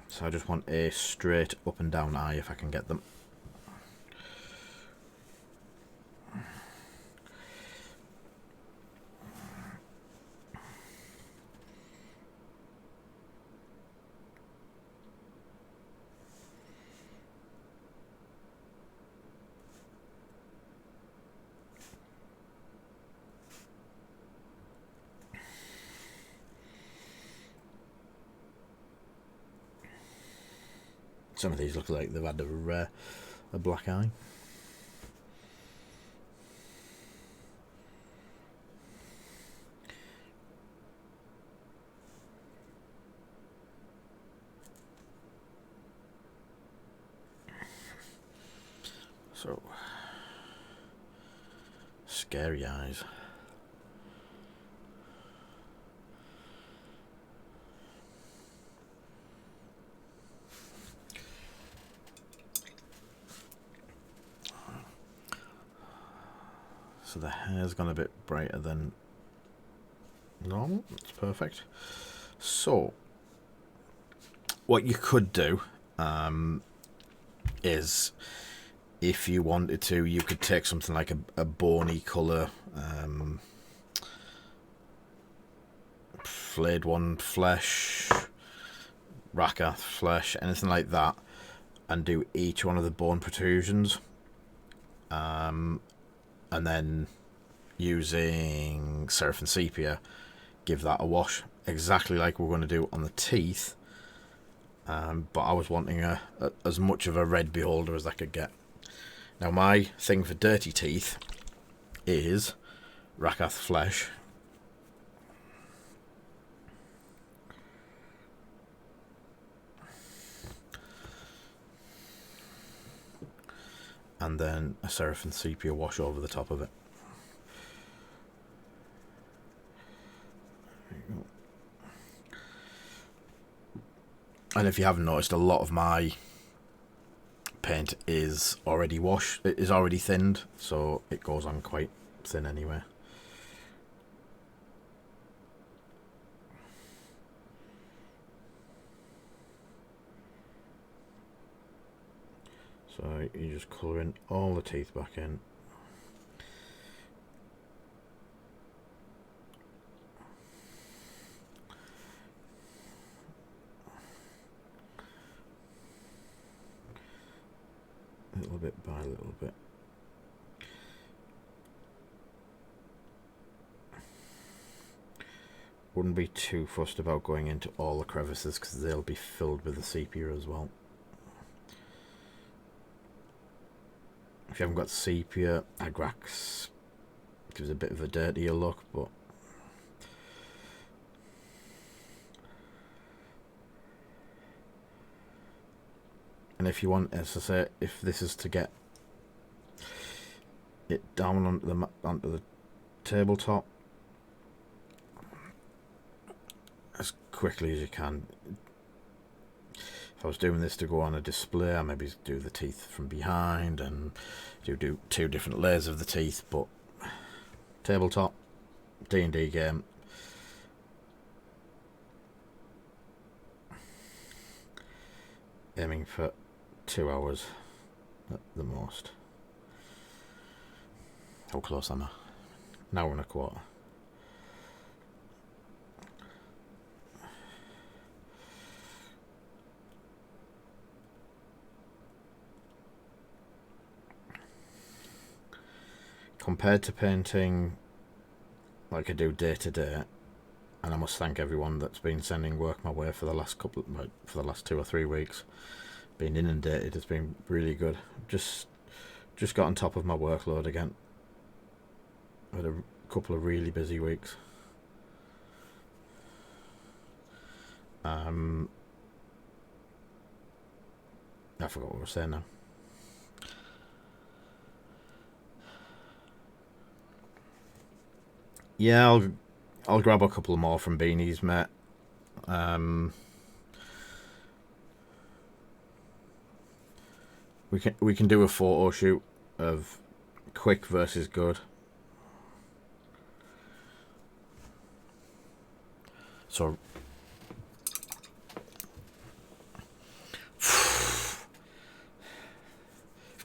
Speaker 1: So I just want a straight up and down eye if I can get them. Some of these look like they've had a black eye. So, scary eyes. So the hair's gone a bit brighter than normal. That's perfect. So what you could do, is, if you wanted to, you could take something like a Beanie colour, Flayed One Flesh, Rakath Flesh, anything like that, and do each one of the bone protrusions, and then using Seraphim Sepia, give that a wash, exactly like we're going to do on the teeth. But I was wanting as much of a red beholder as I could get. Now my thing for dirty teeth is Rakath Flesh, and then a Seraphim Sepia wash over the top of it. And if you haven't noticed, a lot of my paint is already washed, it is already thinned, so it goes on quite thin anyway. So you just colour in all the teeth back in. Little bit by little bit. Wouldn't be too fussed about going into all the crevices because they'll be filled with the sepia as well. If you haven't got sepia, Agrax gives a bit of a dirtier look, but and if you want, as I say, if this is to get it down onto the tabletop as quickly as you can. If I was doing this to go on a display, I maybe do the teeth from behind and do 2 different layers of the teeth, but tabletop, D&D game, aiming for 2 hours at the most. How close am I? An hour and a quarter. Compared to painting like I do day to day, and I must thank everyone that's been sending work my way for the last for the last 2 or 3 weeks. Being inundated has been really good. Just got on top of my workload again. I had a couple of really busy weeks. I forgot what I was saying now. Yeah, I'll grab a couple more from Beanies, mate. We can do a photo shoot of quick versus good. So if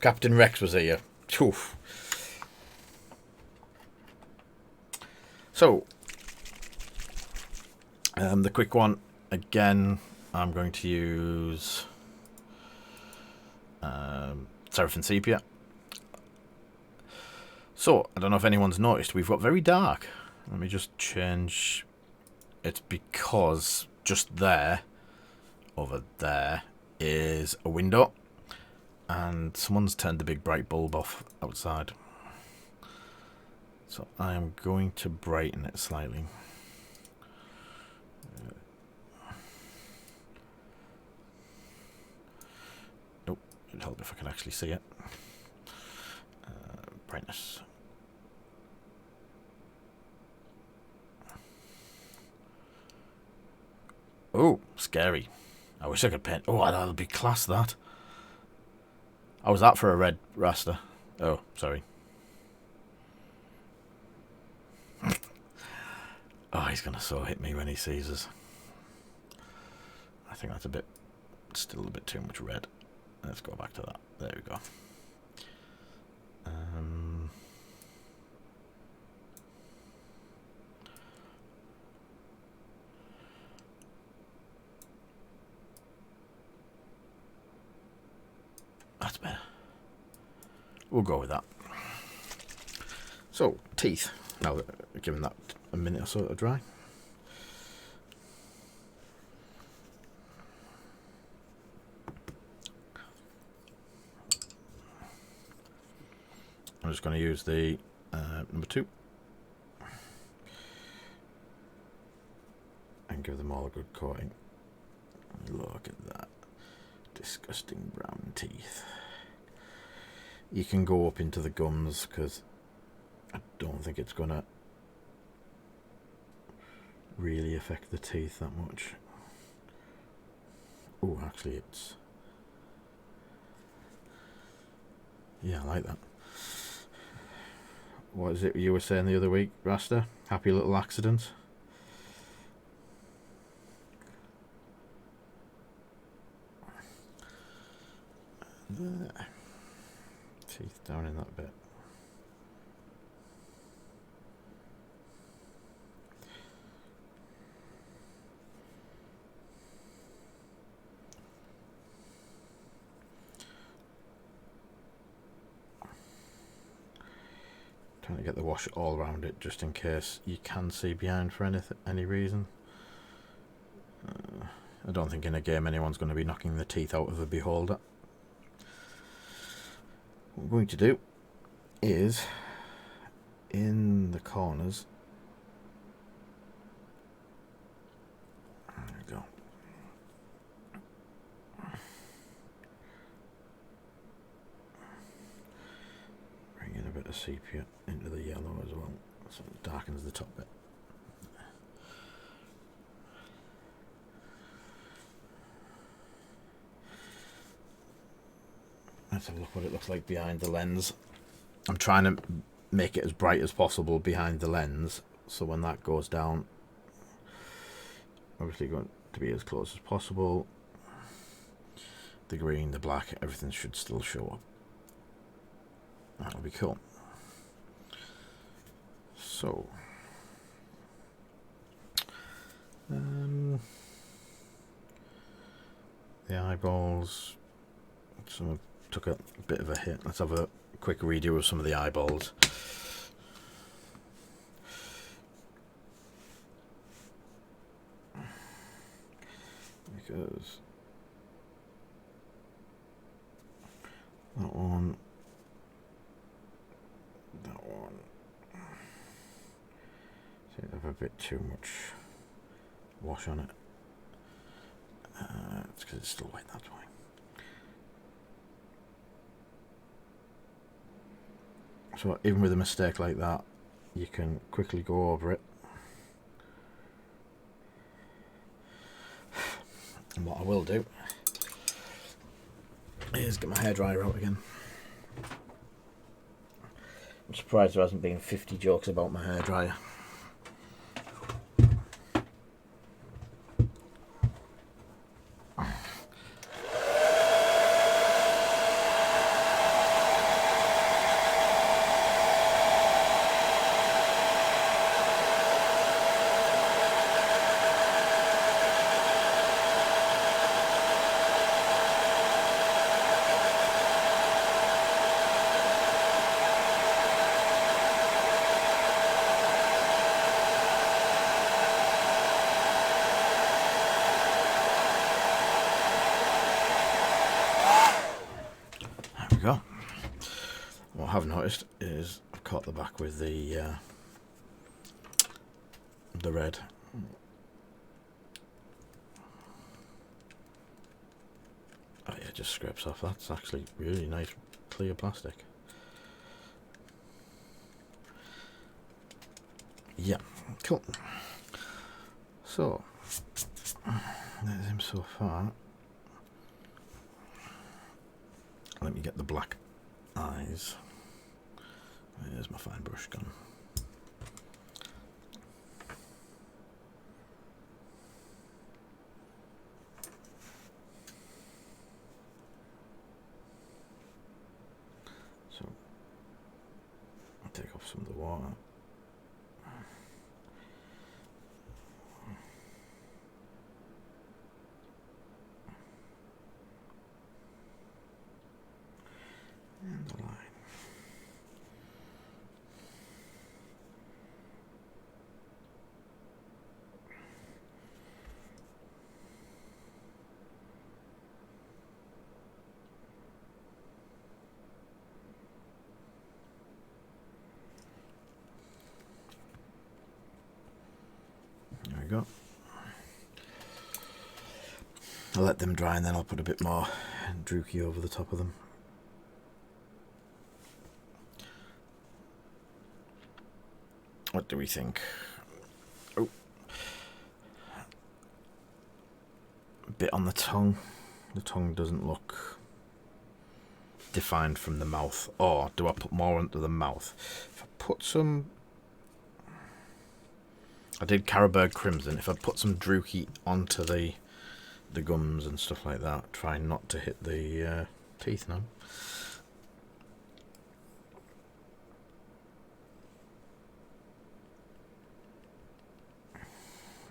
Speaker 1: Captain Rex was here, oof. So the quick one again, I'm going to use Seraphim Sepia. So I don't know if anyone's noticed, we've got very dark. Let me just change. It's because just there, over there, is a window, and someone's turned the big bright bulb off outside. So I am going to brighten it slightly. Nope, it'd help if I can actually see it. Brightness. Oh, scary. I wish I could paint. Oh, that'll be class, that. I was that for a red raster. Oh, sorry. Oh, he's going to so hit me when he sees us. I think that's still a bit too much red. Let's go back to that. There we go. That's better. We'll go with that. So, teeth. Now, giving that a minute or so to dry. I'm just going to use the number 2 and give them all a good coating. Look at that. Disgusting brown teeth. You can go up into the gums because I don't think it's going to really affect the teeth that much. Oh, actually it's... Yeah, I like that. What is it you were saying the other week, Rasta? Happy little accident? There. Teeth down in that bit. Trying to get the wash all around it just in case you can see behind for any reason. I don't think in a game anyone's going to be knocking the teeth out of a beholder. What we're going to do is in the corners. There we go. Bring in a bit of sepia into the yellow as well, so it darkens the top bit. Let's have a look what it looks like behind the lens. I'm trying to make it as bright as possible behind the lens, so when that goes down, obviously going to be as close as possible. The green, the black, everything should still show up. That'll be cool. So, the eyeballs, some of took a bit of a hit. Let's have a quick redo of some of the eyeballs. Because that one seems to have a bit too much wash on it. It's because it's still white, that's why. So even with a mistake like that, you can quickly go over it. And what I will do is get my hairdryer out again. I'm surprised there hasn't been 50 jokes about my hairdryer. Go. What I have noticed is I've caught the back with the red. Oh yeah, it just scrapes off. That's actually really nice clear plastic. Yeah, cool. So there's him so far. Let me get the black eyes. There's my fine brush gun. take off some of the water. And the line. There we go. I'll let them dry and then I'll put a bit more drooky over the top of them. What do we think? Oh, a bit on the tongue. The tongue doesn't look defined from the mouth. Or do I put more into the mouth? If I put some... I did Caribou Crimson. If I put some drooky onto the gums and stuff like that, try not to hit the teeth now.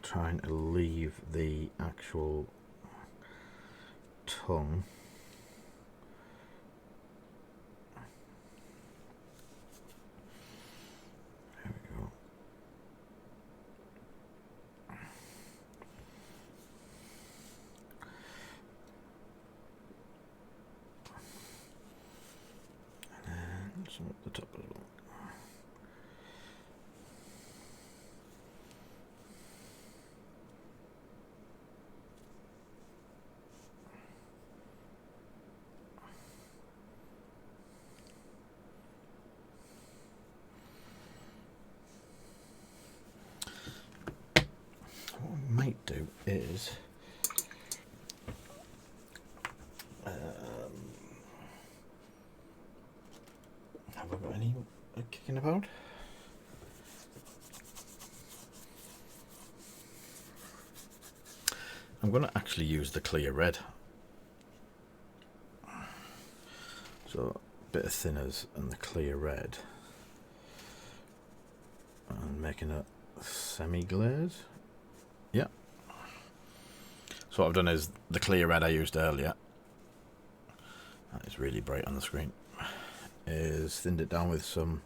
Speaker 1: Trying to leave the actual tongue there we go. And then some at the top as well. Do is have I got any kicking about? I'm going to actually use the clear red, so a bit of thinners and the clear red and making a semi-glaze. Yeah. So what I've done is the clear red I used earlier, that is really bright on the screen, is thinned it down with some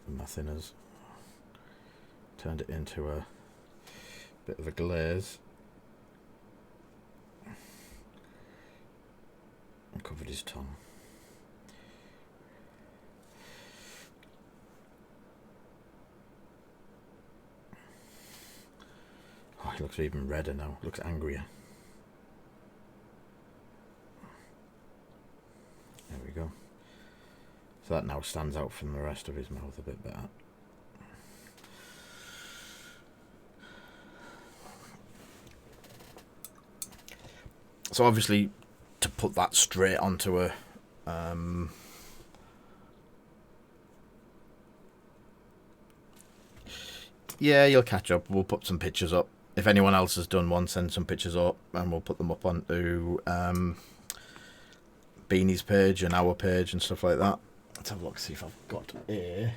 Speaker 1: my thinners, turned it into a bit of a glaze and covered his tongue. Oh, he looks even redder now, looks angrier. There we go. So that now stands out from the rest of his mouth a bit better. So obviously, to put that straight onto a yeah, you'll catch up. We'll put some pictures up. If anyone else has done one, send some pictures up and we'll put them up onto Beanie's page and our page and stuff like that. Let's have a look, see if I've got a...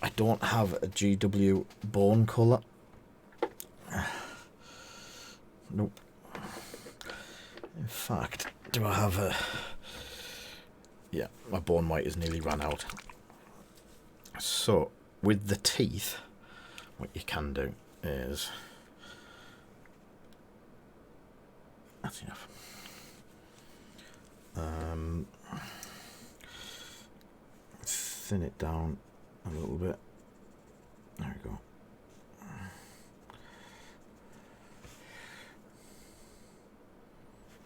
Speaker 1: I don't have a GW bone colour. Nope. In fact, do I have a... Yeah, my bone white is nearly run out. So, with the teeth, what you can do is... That's enough. Thin it down a little bit. There we go.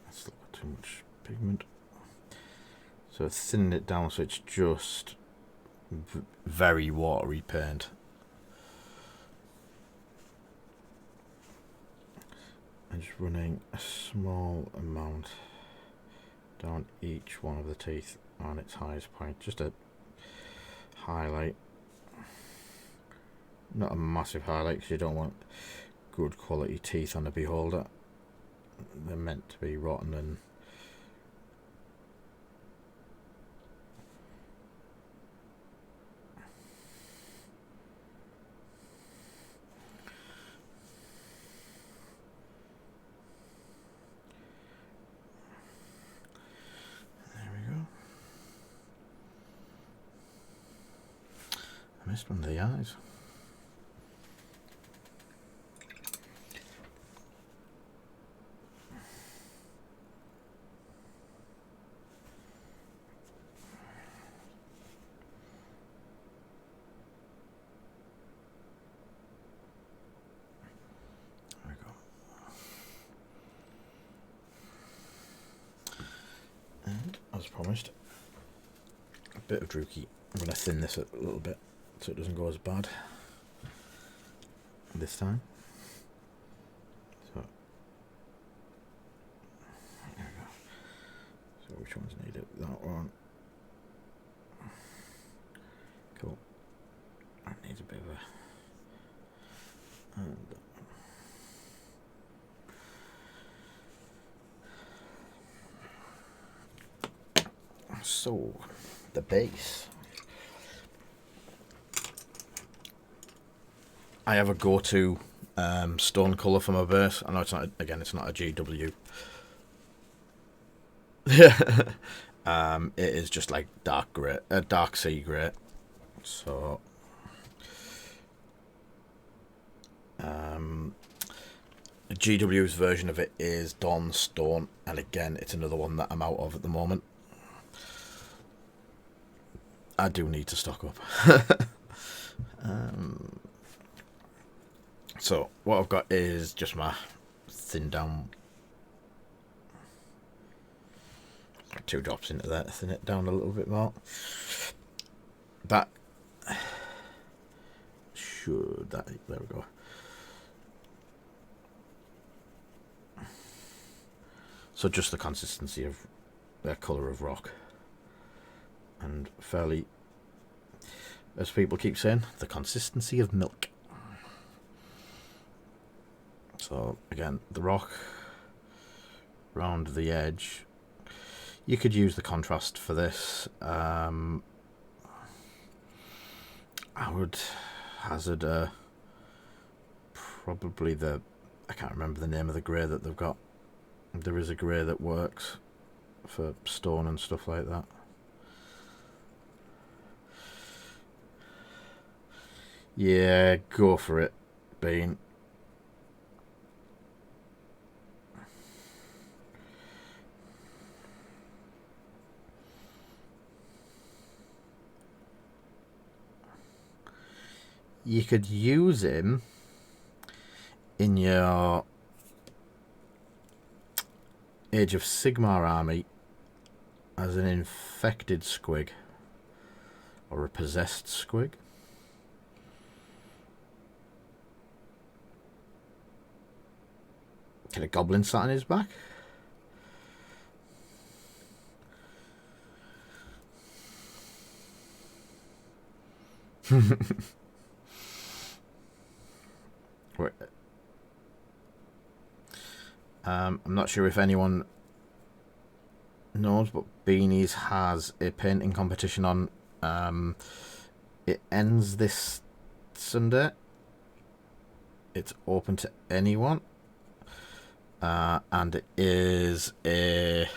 Speaker 1: That's not too much pigment. So thin it down so it's just very watery paint. And just running a small amount down each one of the teeth on its highest point, just a highlight, not a massive highlight because you don't want good quality teeth on a beholder. They're meant to be rotten and I missed one of the eyes. There we go. And as promised, a bit of Drookie. I'm going to thin this a little bit so it doesn't go as bad this time. So there we go. So which ones need it? That one. Cool. That needs a bit of a. And that one. So the base. I have a go-to stone colour for my base. I know it's not. Again, it's not a GW. It is just like dark grey, dark sea grey. So, GW's version of it is Dawn Stone, and again, it's another one that I'm out of at the moment. I do need to stock up. So what I've got is just my thin down, 2 drops into there to thin it down a little bit more. That should, there we go. So just the consistency of the colour of rock, and fairly, as people keep saying, the consistency of milk. So again, the rock round the edge. You could use the contrast for this. I would hazard probably the, I can't remember the name of the grey that they've got. There is a grey that works for stone and stuff like that. Yeah, go for it, Bean. You could use him in your Age of Sigmar army as an infected squig or a possessed squig. Get a goblin sat on his back. I'm not sure if anyone knows, but Beanies has a painting competition on. It ends this Sunday. It's open to anyone, and it is a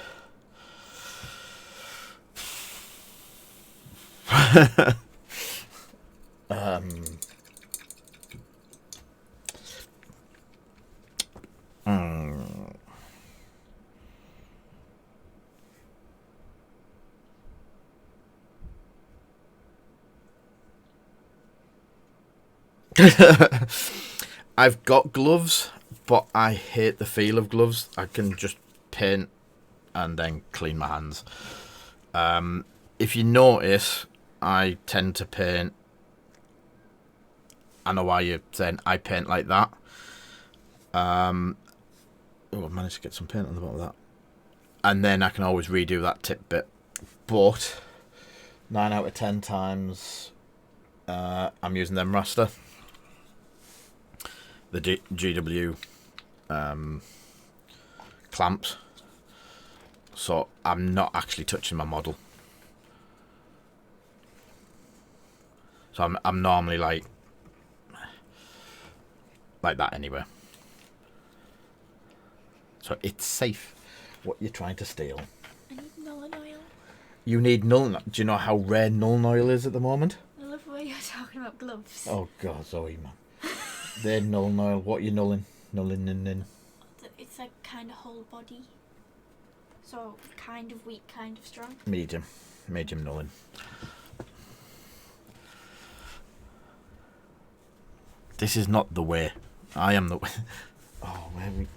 Speaker 1: I've got gloves, but I hate the feel of gloves. I can just paint and then clean my hands. If you notice, I tend to paint. I know why you're saying I paint like that. Oh, I've managed to get some paint on the bottom of that. And then I can always redo that tip bit. But 9 out of 10 times I'm using them raster. The GW clamps. So I'm not actually touching my model. So I'm normally like that anyway. So it's safe. What you're trying to steal.
Speaker 2: I need Nuln oil.
Speaker 1: You need Nuln. Do you know how rare Nuln oil is at the moment?
Speaker 2: I love the way you're talking about about gloves.
Speaker 1: Oh God, Zoe, man. They're null oil. What are you nulling? Nulling in.
Speaker 2: It's like kind of whole body. So kind of weak, kind of strong.
Speaker 1: Medium nulling. This is not the way. I am the way. Oh, where we...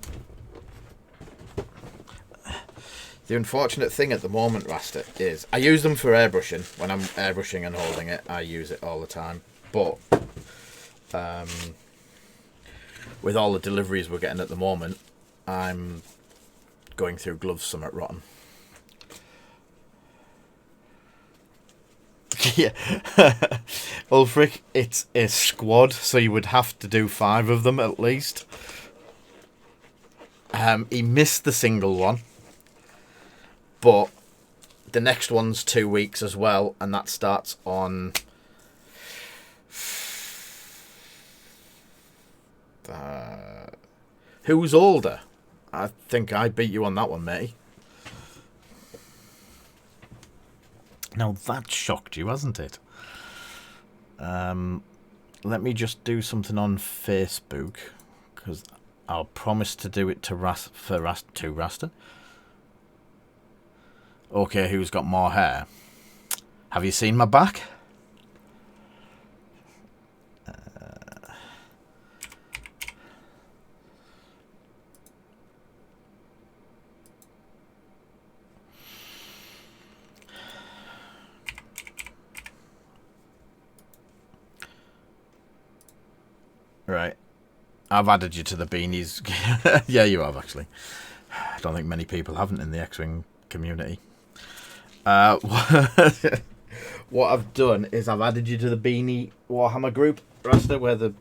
Speaker 1: The unfortunate thing at the moment, Rasta, is I use them for airbrushing. When I'm airbrushing and holding it, I use it all the time. But with all the deliveries we're getting at the moment, I'm going through gloves somewhat rotten. Yeah. Ulfric, it's a squad, so you would have to do 5 of them at least. He missed the single one. But the next one's 2 weeks as well, and that starts on... who's older? I think I beat you on that one, matey. Now that shocked you, hasn't it? Let me just do something on Facebook, because I'll promise to do it to Rasta. Okay, who's got more hair? Have you seen my back? Right. I've added you to the beanies. Yeah, you have, actually. I don't think many people haven't in the X-Wing community. What I've done is I've added you to the Beanie Warhammer group, Rasta, where the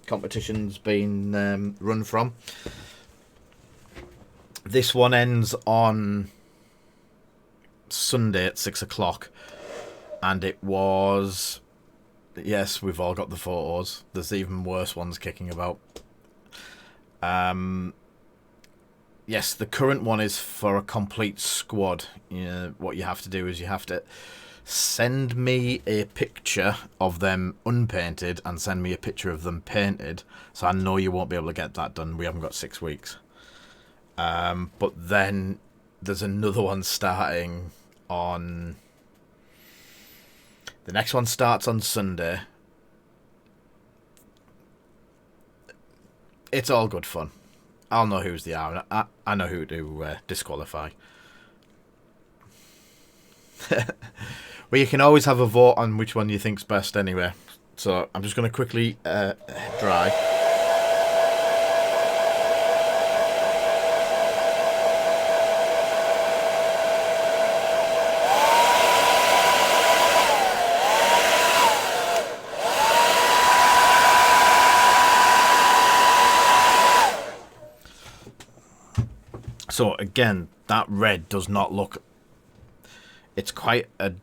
Speaker 1: competition's been run from. This one ends on Sunday at 6 o'clock, and it was... Yes, we've all got the photos. There's even worse ones kicking about. Yes, the current one is for a complete squad. What you have to do is you have to send me a picture of them unpainted and send me a picture of them painted. So I know you won't be able to get that done. We haven't got 6 weeks. But then there's another one starting on... The next one starts on Sunday. It's all good fun. I'll know who's the R. I know who to disqualify. Well, you can always have a vote on which one you think's best anyway. So I'm just going to quickly dry. So again, that red does not look... It's quite a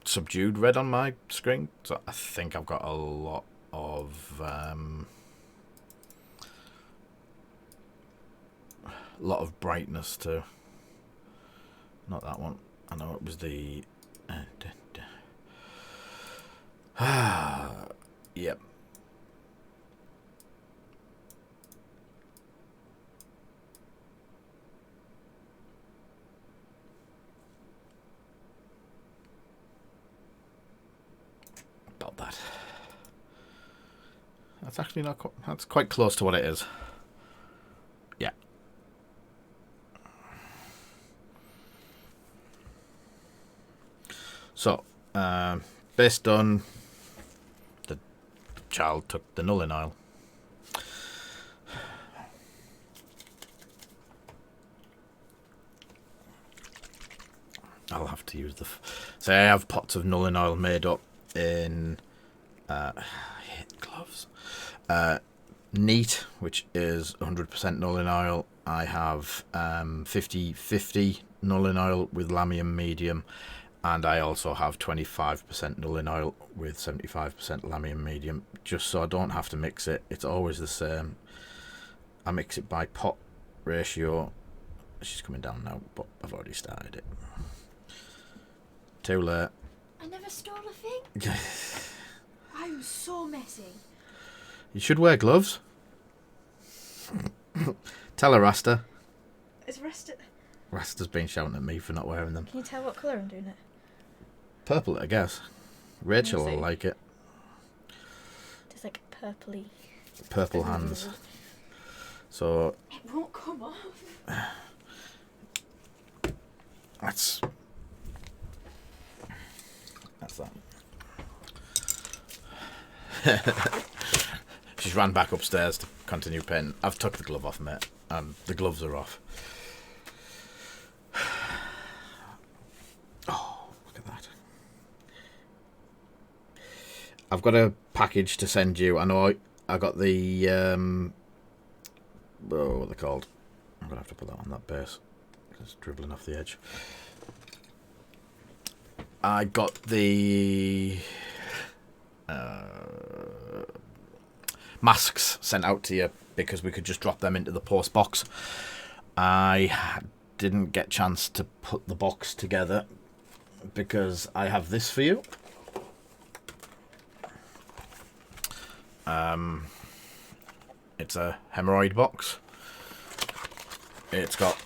Speaker 1: subdued red on my screen. So I think I've got a lot of... brightness too. Not that one. I know it was the... Yep. That. That's actually not quite... That's quite close to what it is. Yeah. So, base done. The child took the null in oil. I'll have to use the... So I have pots of null in oil made up in... I hate gloves. Neat, which is 100% null in oil. I have 50-50 null in oil with lamium medium, and I also have 25% null in oil with 75% lamium medium, just so I don't have to mix it. It's always the same. I mix it by pot ratio. She's coming down now, but I've already started it. Too late.
Speaker 2: I never stole a thing. I was so messy.
Speaker 1: You should wear gloves. Tell her, Rasta.
Speaker 2: Is Rasta...
Speaker 1: Rasta's been shouting at me for not wearing them.
Speaker 2: Can you tell what colour I'm doing it?
Speaker 1: Purple, I guess. Rachel will like it.
Speaker 2: Just like purpley.
Speaker 1: Purple hands. So...
Speaker 2: It won't come off.
Speaker 1: That's that. She's ran back upstairs to continue painting. I've took the glove off, mate. The gloves are off. Oh, look at that. I've got a package to send you. I know I got the... oh, what are they called? I'm going to have to put that on that base. It's dribbling off the edge. I got the masks sent out to you because we could just drop them into the post box. I didn't get a chance to put the box together because I have this for you. It's a hemorrhoid box. It's got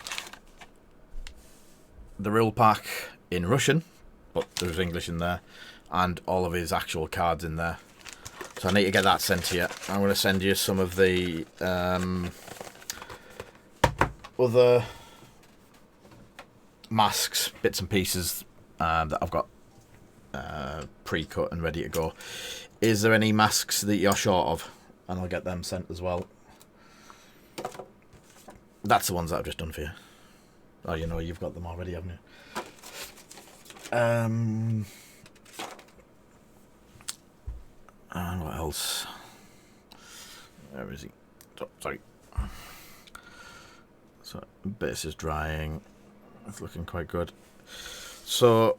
Speaker 1: the real pack in Russian, but there's English in there, and all of his actual cards in there. So I need to get that sent to you. I'm going to send you some of the other masks, bits and pieces that I've got pre-cut and ready to go. Is there any masks that you're short of? And I'll get them sent as well. That's the ones that I've just done for you. Oh, you know, you've got them already, haven't you? And what else? Where is he? Oh, sorry. So, base is drying. It's looking quite good. So,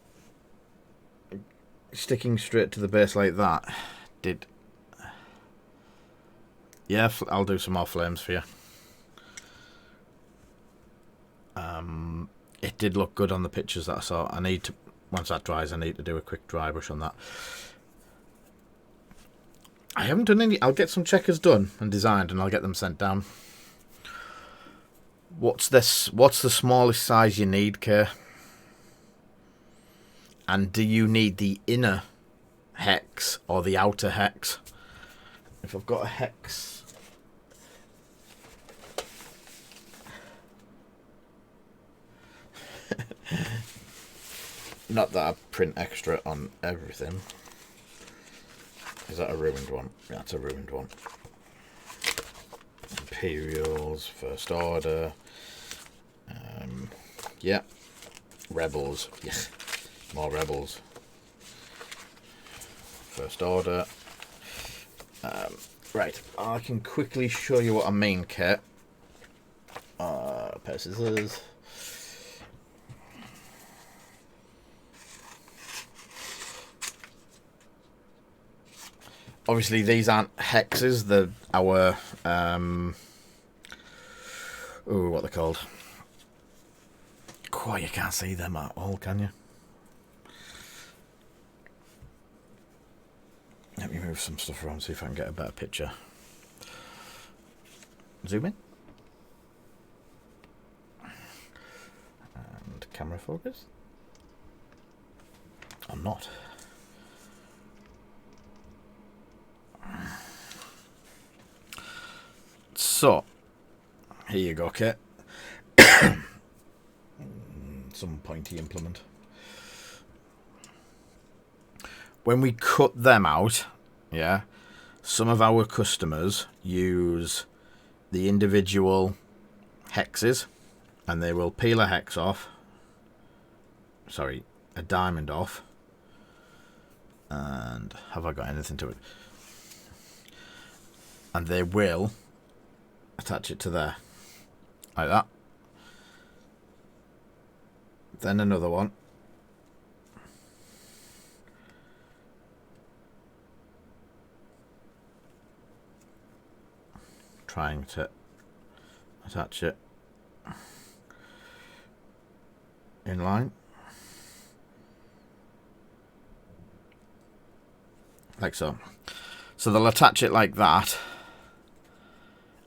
Speaker 1: sticking straight to the base like that did... Yeah, I'll do some more flames for you. It did look good on the pictures that I saw. I need to, once that dries, I need to do a quick dry brush on that. I haven't done any. I'll get some checkers done and designed, and I'll get them sent down. What's this? What's the smallest size you need, Kay? And do you need the inner hex or the outer hex? If I've got a hex. Not that I print extra on everything. Is that a ruined one? Yeah, that's a ruined one. Imperials, First Order. Yeah. Rebels. Yeah. More Rebels. First Order. Right. I can quickly show you what I mean, Kit. Pair of scissors. Obviously, these aren't hexes. They're our what they're called. Oh, you can't see them at all, can you? Let me move some stuff around, see if I can get a better picture. Zoom in. And camera focus. Or not. So, here you go, Kit. Some pointy implement. When we cut them out, yeah, some of our customers use the individual hexes, and they will peel a hex off. Sorry, a diamond off. And have I got anything to it? And they will attach it to there, like that. Then another one. Trying to attach it in line. Like so. So they'll attach it like that,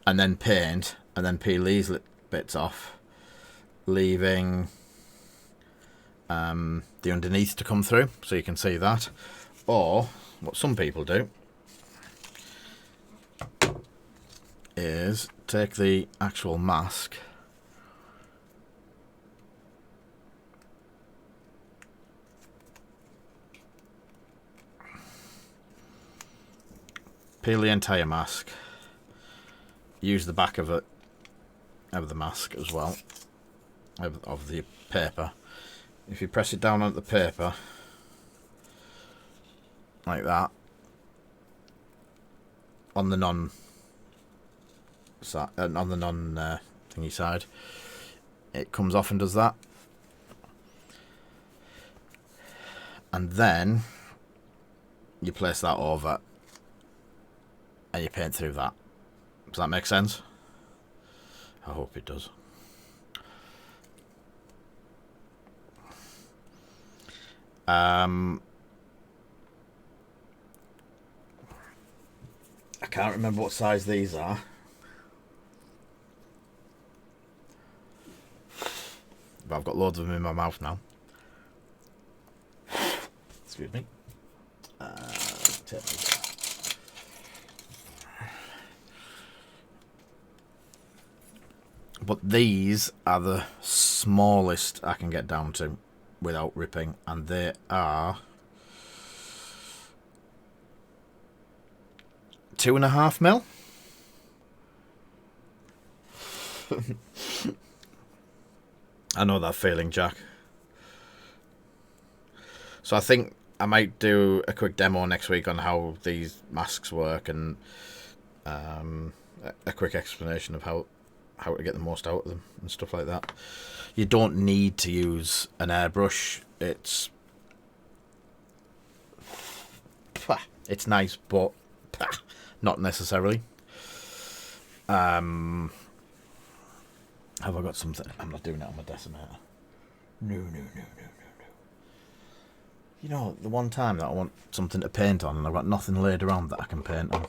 Speaker 1: and then paint, and then peel these bits off, leaving the underneath to come through, so you can see that. Or what some people do is take the actual mask, peel the entire mask, use the back of the mask as well, of the paper. If you press it down onto the paper like that, on the non thingy side, it comes off and does that. And then you place that over and you paint through that. Does that make sense? I hope it does. I can't remember what size these are. But I've got loads of them in my mouth now. Excuse me. But these are the smallest I can get down to without ripping, and they are 2.5 mil. I know that feeling, Jack. So I think I might do a quick demo next week on how these masks work, and a quick explanation of how to get the most out of them and stuff like that. You don't need to use an airbrush. It's nice, but not necessarily. Have I got something? I'm not doing it on my decimeter. No. You know, the one time that I want something to paint on and I've got nothing laid around that I can paint on.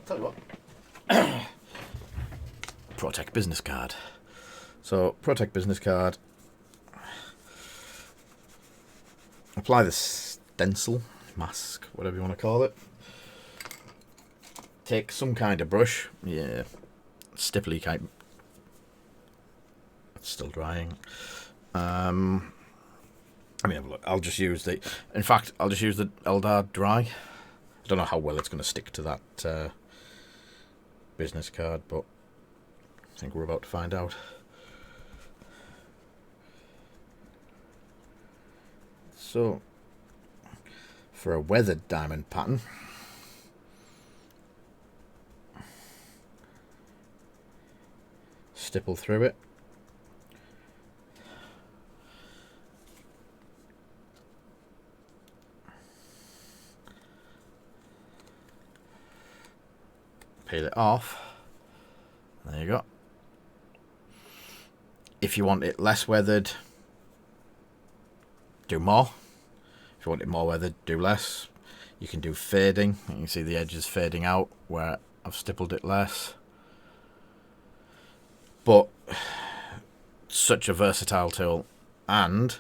Speaker 1: Tell you what. Protect business card. So, Protect business card. Apply the stencil, mask, whatever you want to call it. Take some kind of brush. Yeah, stipply kind. It's still drying. Let me have a look. I'll just use the... In fact, I'll just use the Eldar Dry. I don't know how well it's going to stick to that business card, but I think we're about to find out. So, for a weathered diamond pattern, stipple through it. Peel it off. There you go. If you want it less weathered, do more. If you want it more weathered, do less. You can do fading. You can see the edges fading out where I've stippled it less. But such a versatile tool, and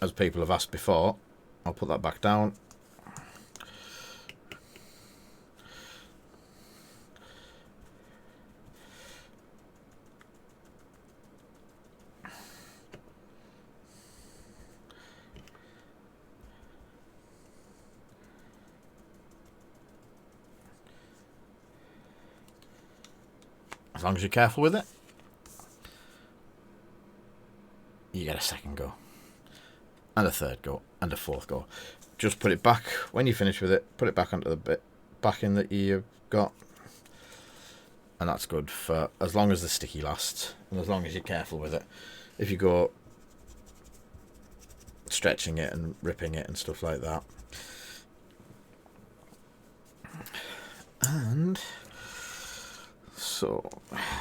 Speaker 1: as people have asked before, I'll put that back down. As long as you're careful with it, you get a second go, and a third go, and a fourth go. Just put it back, when you finish with it, put it back onto the bit backing that you've got, and that's good for as long as the sticky lasts, and as long as you're careful with it. If you go stretching it and ripping it and stuff like that. And so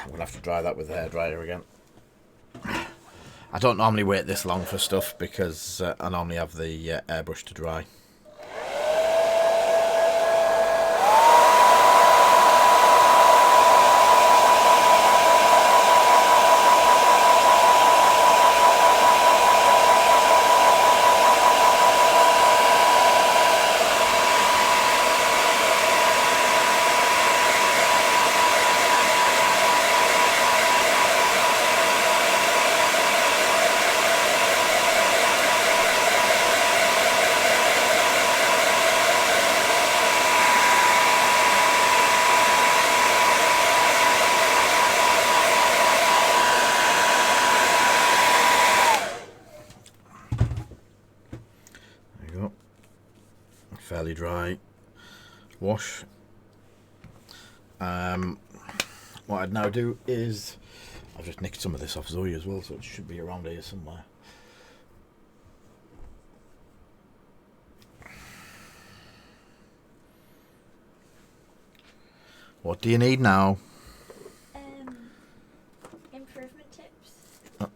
Speaker 1: we'll have to dry that with the hairdryer again. I don't normally wait this long for stuff because I normally have the airbrush to dry. Fairly dry wash. What I'd now do is I've just nicked some of this off Zoe as well, so it should be around here somewhere. What do you need now?
Speaker 2: Improvement tips.
Speaker 1: Oh,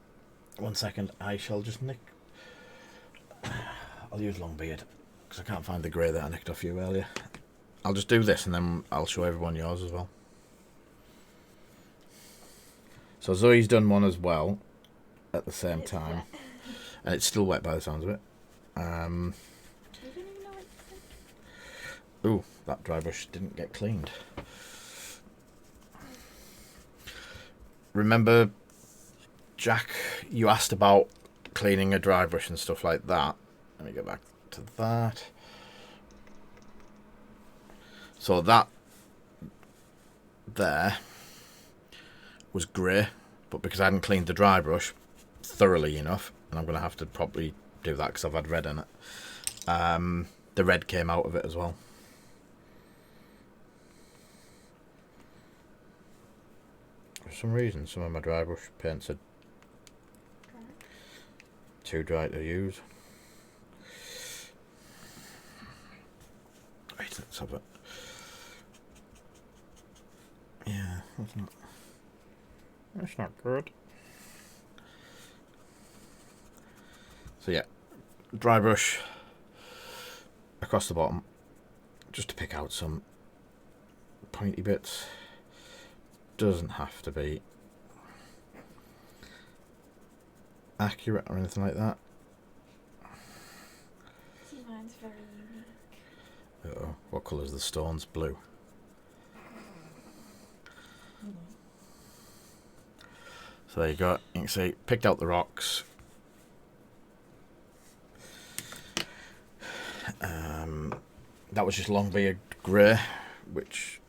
Speaker 1: 1 second, I shall just nick. I'll use long beard because I can't find the grey that I nicked off you earlier. I'll just do this and then I'll show everyone yours as well. So Zoe's done one as well at the same time. And it's still wet by the sounds of it. Ooh, that dry brush didn't get cleaned. Remember, Jack, you asked about cleaning a dry brush and stuff like that. Let me go back to that. So that there was grey, but because I hadn't cleaned the dry brush thoroughly enough, and I'm going to have to probably do that because I've had red in it, the red came out of it as well. For some reason, some of my dry brush paints are too dry to use. Right, let's have it. Yeah, that's not good. So yeah, dry brush across the bottom, just to pick out some pointy bits. Doesn't have to be accurate or anything like that.
Speaker 2: See, mine's very unique.
Speaker 1: Uh-oh, what colour's the stones? Blue. So there you go. You can see, picked out the rocks. That was just Longbeard grey, which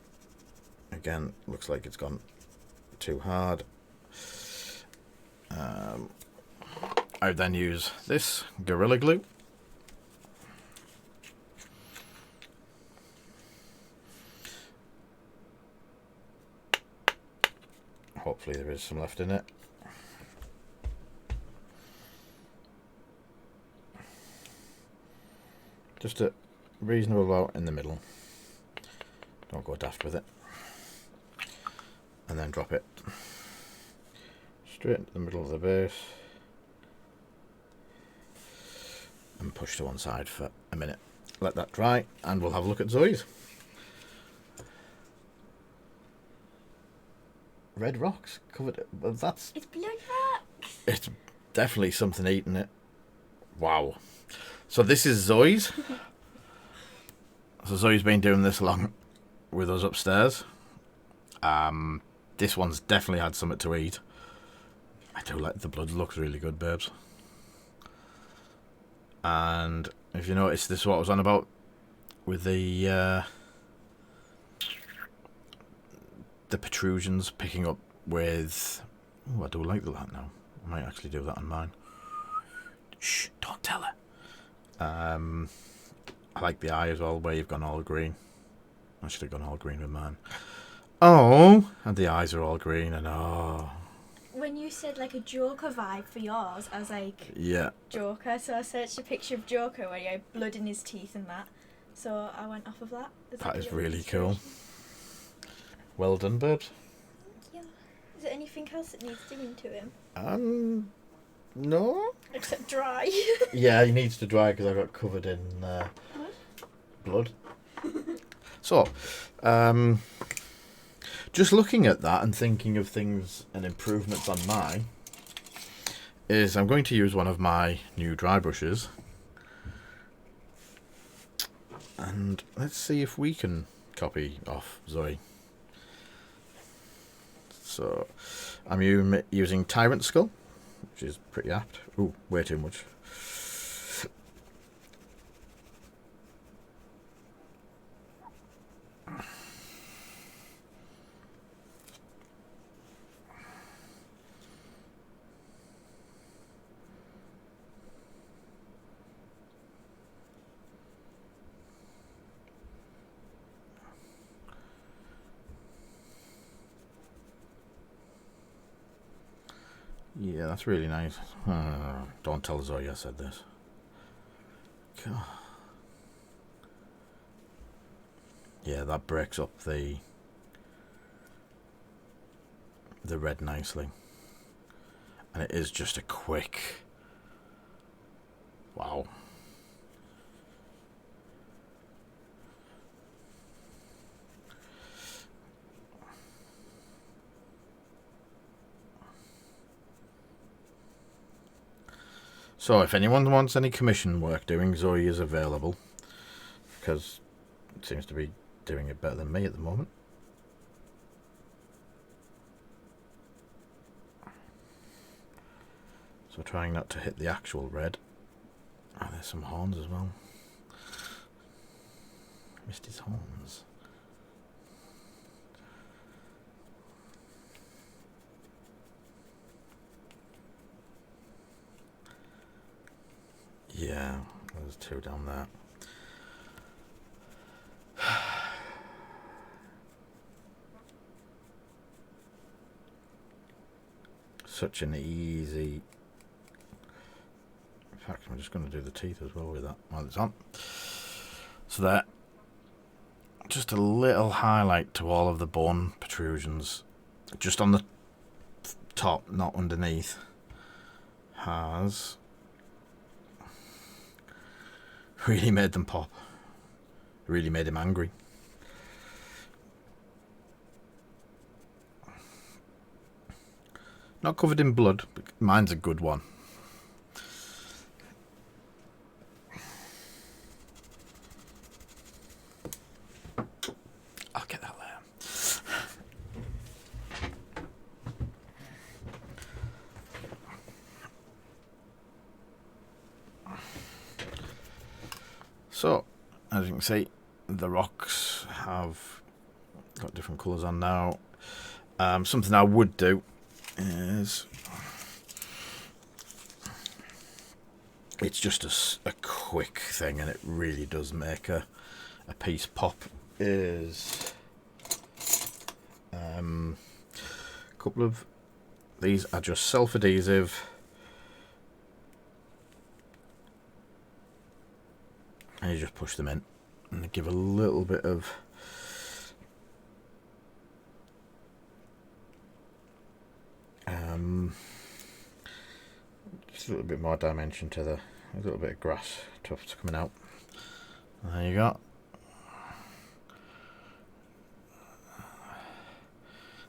Speaker 1: again looks like it's gone too hard. I would then use this Gorilla Glue. Hopefully there is some left in it. Just a reasonable amount in the middle. Don't go daft with it. And then drop it straight into the middle of the base. And push to one side for a minute. Let that dry and we'll have a look at Zoe's. Red rocks covered. Well, that's.
Speaker 2: It's blood rocks.
Speaker 1: It's definitely something eating it. Wow. So this is Zoe's. So Zoe's been doing this along with us upstairs. This one's definitely had something to eat. I do like the blood. Looks really good, babes. And if you notice, this is what I was on about with the protrusions picking up with. Oh, I do like that now. I might actually do that on mine. Shh! Don't tell her. I like the eye as well, where you've gone all green. I should have gone all green with mine. Oh, and the eyes are all green, and oh.
Speaker 2: When you said like a Joker vibe for yours, I was like,
Speaker 1: Yeah.
Speaker 2: Joker. So I searched a picture of Joker where he had blood in his teeth and that. So I went off of that.
Speaker 1: That is really cool. Well done, babes.
Speaker 2: Thank you. Is there anything else that needs doing to him?
Speaker 1: No.
Speaker 2: Except dry.
Speaker 1: Yeah, he needs to dry because I got covered in blood. So, just looking at that and thinking of things and improvements on mine, is I'm going to use one of my new dry brushes. And let's see if we can copy off Zoe. So, I'm using Tyrant Skull, which is pretty apt. Ooh, way too much. Yeah, that's really nice. Don't tell Zoe I said this. God. Yeah, that breaks up the red nicely. And it is just a quick... Wow. So if anyone wants any commission work doing, Zoe is available, because it seems to be doing it better than me at the moment. So trying not to hit the actual red. Oh, there's some horns as well. Missed his horns. Yeah, there's two down there. Such an easy... In fact, I'm just going to do the teeth as well with that while it's on. So that, just a little highlight to all of the bone protrusions, just on the top, not underneath, has really made them pop. Really made him angry. Not covered in blood, but mine's a good one. I'll get that later. So, as you can see, the rocks have got different colours on now. Something I would do is... It's just a quick thing, and it really does make a piece pop. Is a couple of these are just self-adhesive, and you just push them in and they give a little bit of just a little bit more dimension to a little bit of grass tufts coming out. There you go.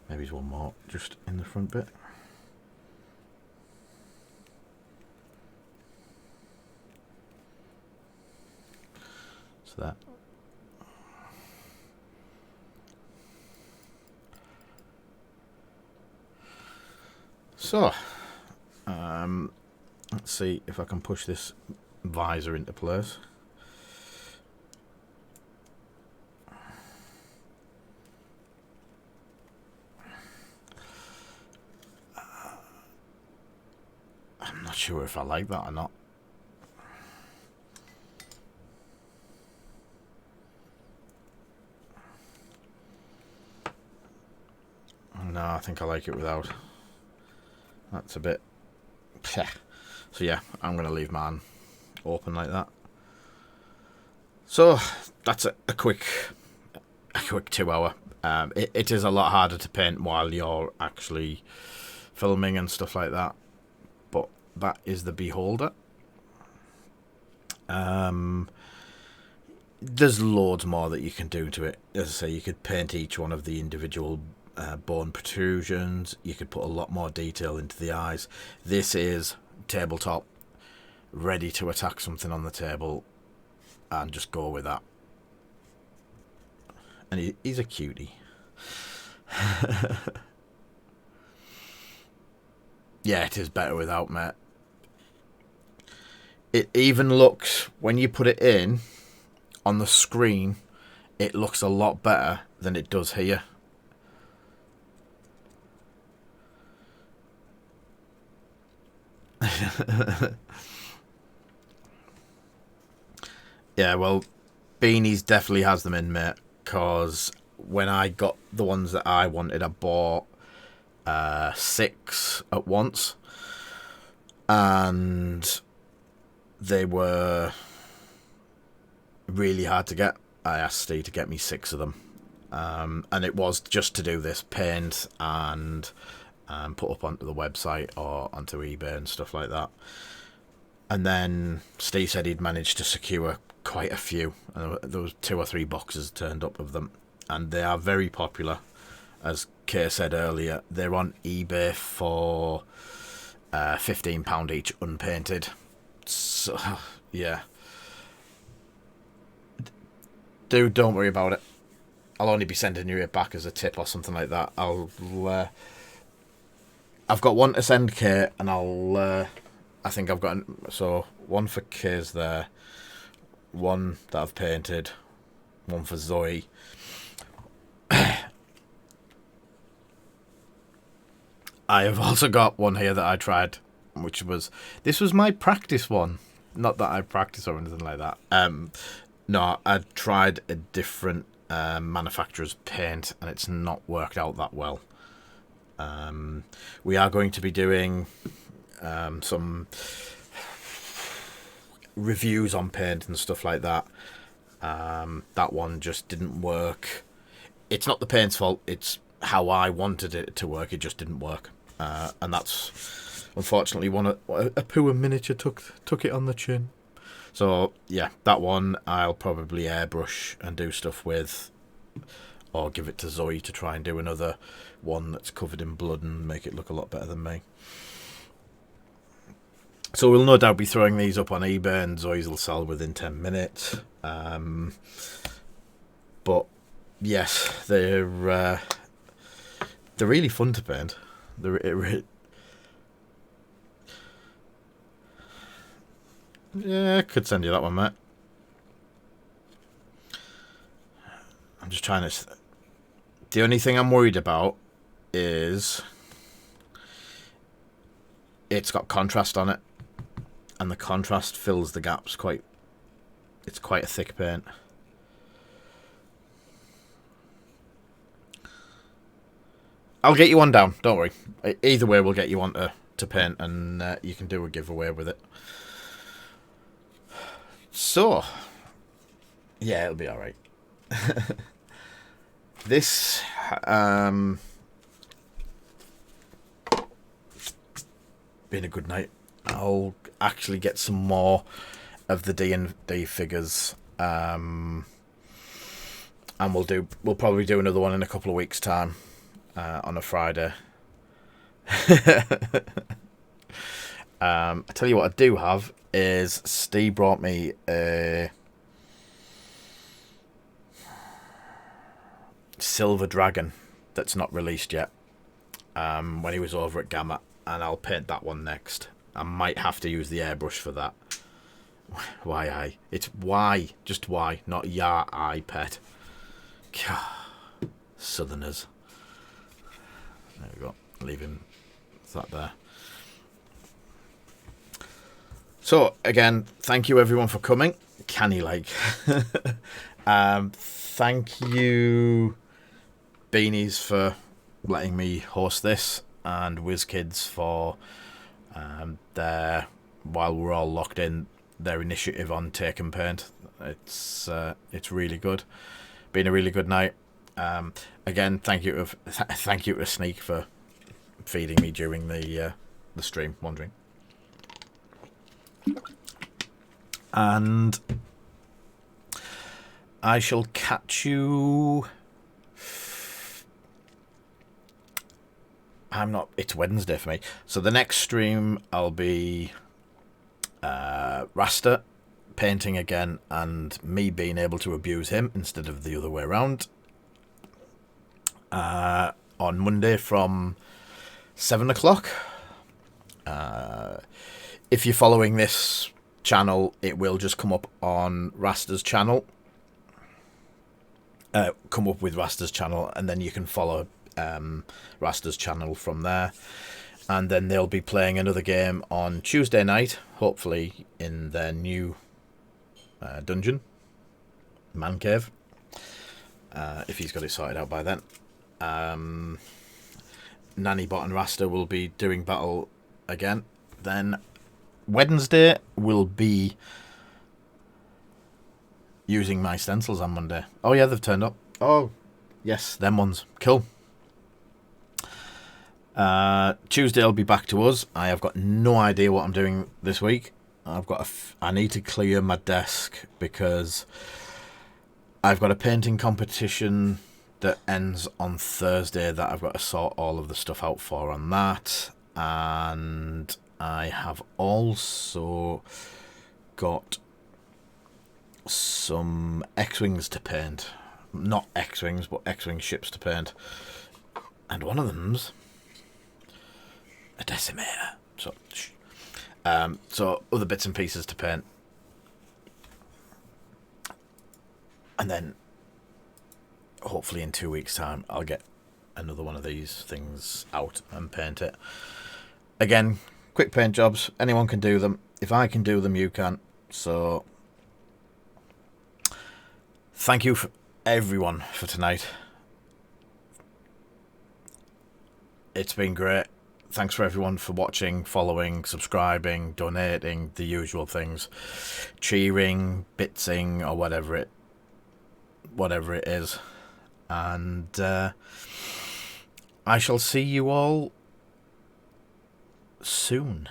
Speaker 1: Maybe one more just in the front bit. So that. So, let's see if I can push this visor into place. I'm not sure if I like that or not. No, I think I like it without. That's a bit... So yeah, I'm going to leave mine open like that. So that's a quick 2 hour. It is a lot harder to paint while you're actually filming and stuff like that. But that is the Beholder. There's loads more that you can do to it. As I say, you could paint each one of the individual bone protrusions. You could put a lot more detail into the eyes. This is tabletop, ready to attack something on the table and just go with that. And he's a cutie. Yeah, it is better without, mate. It even looks, when you put it in on the screen, it looks a lot better than it does here. Yeah, well, Beanie's definitely has them in, mate, because when I got the ones that I wanted, I bought 6 at once, and they were really hard to get. I asked Steve to get me 6 of them, and it was just to do this, paint and put up onto the website or onto eBay and stuff like that. And then Steve said he'd managed to secure quite a few. There was 2 or 3 boxes turned up of them, and they are very popular. As Kay said earlier, they're on eBay for £15 each, unpainted. So, yeah. Dude, don't worry about it. I'll only be sending you it back as a tip or something like that. I've got one to send Kay, and I think I've got... So, one for Kay's there. One that I've painted. One for Zoe. I have also got one here that I tried, which was... This was my practice one. Not that I practice or anything like that. No, I tried a different manufacturer's paint, and it's not worked out that well. We are going to be doing some reviews on paint and stuff like that. That one just didn't work. It's not the paint's fault, it's how I wanted it to work. It just didn't work, and that's unfortunately a poor miniature took it on the chin. So yeah, that one I'll probably airbrush and do stuff with, or give it to Zoe to try and do another one that's covered in blood and make it look a lot better than me. So we'll no doubt be throwing these up on eBay, and Zoe's will sell within 10 minutes. But yes, they're really fun to paint. Yeah, I could send you that one, mate. I'm just trying to... The only thing I'm worried about is it's got contrast on it, and the contrast fills the gaps quite... It's quite a thick paint. I'll get you one down, don't worry. Either way, we'll get you one to paint, and you can do a giveaway with it. So, yeah, it'll be alright. This, been a good night. I'll actually get some more of the D&D figures, and we'll probably do another one in a couple of weeks' time, on a Friday. I tell you what I do have is Steve brought me a silver dragon that's not released yet, when he was over at Gamma, and I'll paint that one next. I might have to use the airbrush for that. Why I? It's why, just why, not ya I pet. Southerners. There we go. Leave him that there. So again, thank you everyone for coming. Canny like. Thank you, Beanies, for letting me host this, and Wizkids for while we're all locked in, their initiative on TakeNPaint. It's really good. Been a really good night. Again, thank you to Sneak for feeding me during the stream. Wandering. And I shall catch you... It's Wednesday for me. So the next stream I'll be Rasta painting again, and me being able to abuse him instead of the other way around. On Monday from 7 o'clock. If you're following this channel, it will just come up on Rasta's channel. Come up with Rasta's channel, and then you can follow Rasta's channel from there. And then they'll be playing another game on Tuesday night, hopefully in their new dungeon, man cave, if he's got it sorted out by then. Nanny Bot and Rasta will be doing battle again. Then Wednesday will be using my stencils on Monday. Oh yeah, they've turned up. Oh yes, them ones. Cool. Tuesday I'll be back to us. I have got no idea what I'm doing this week. I need to clear my desk because I've got a painting competition that ends on Thursday that I've got to sort all of the stuff out for on that. And I have also got some X-Wings to paint. Not X-Wings, but X-Wing ships to paint. And one of them's a decimator. So other bits and pieces to paint. And then hopefully in 2 weeks' time I'll get another one of these things out and paint it. Again, quick paint jobs. Anyone can do them. If I can do them, you can. So thank you for everyone for tonight. It's been great. Thanks for everyone for watching, following, subscribing, donating, the usual things, cheering, bitsing, or whatever it is. And I shall see you all soon.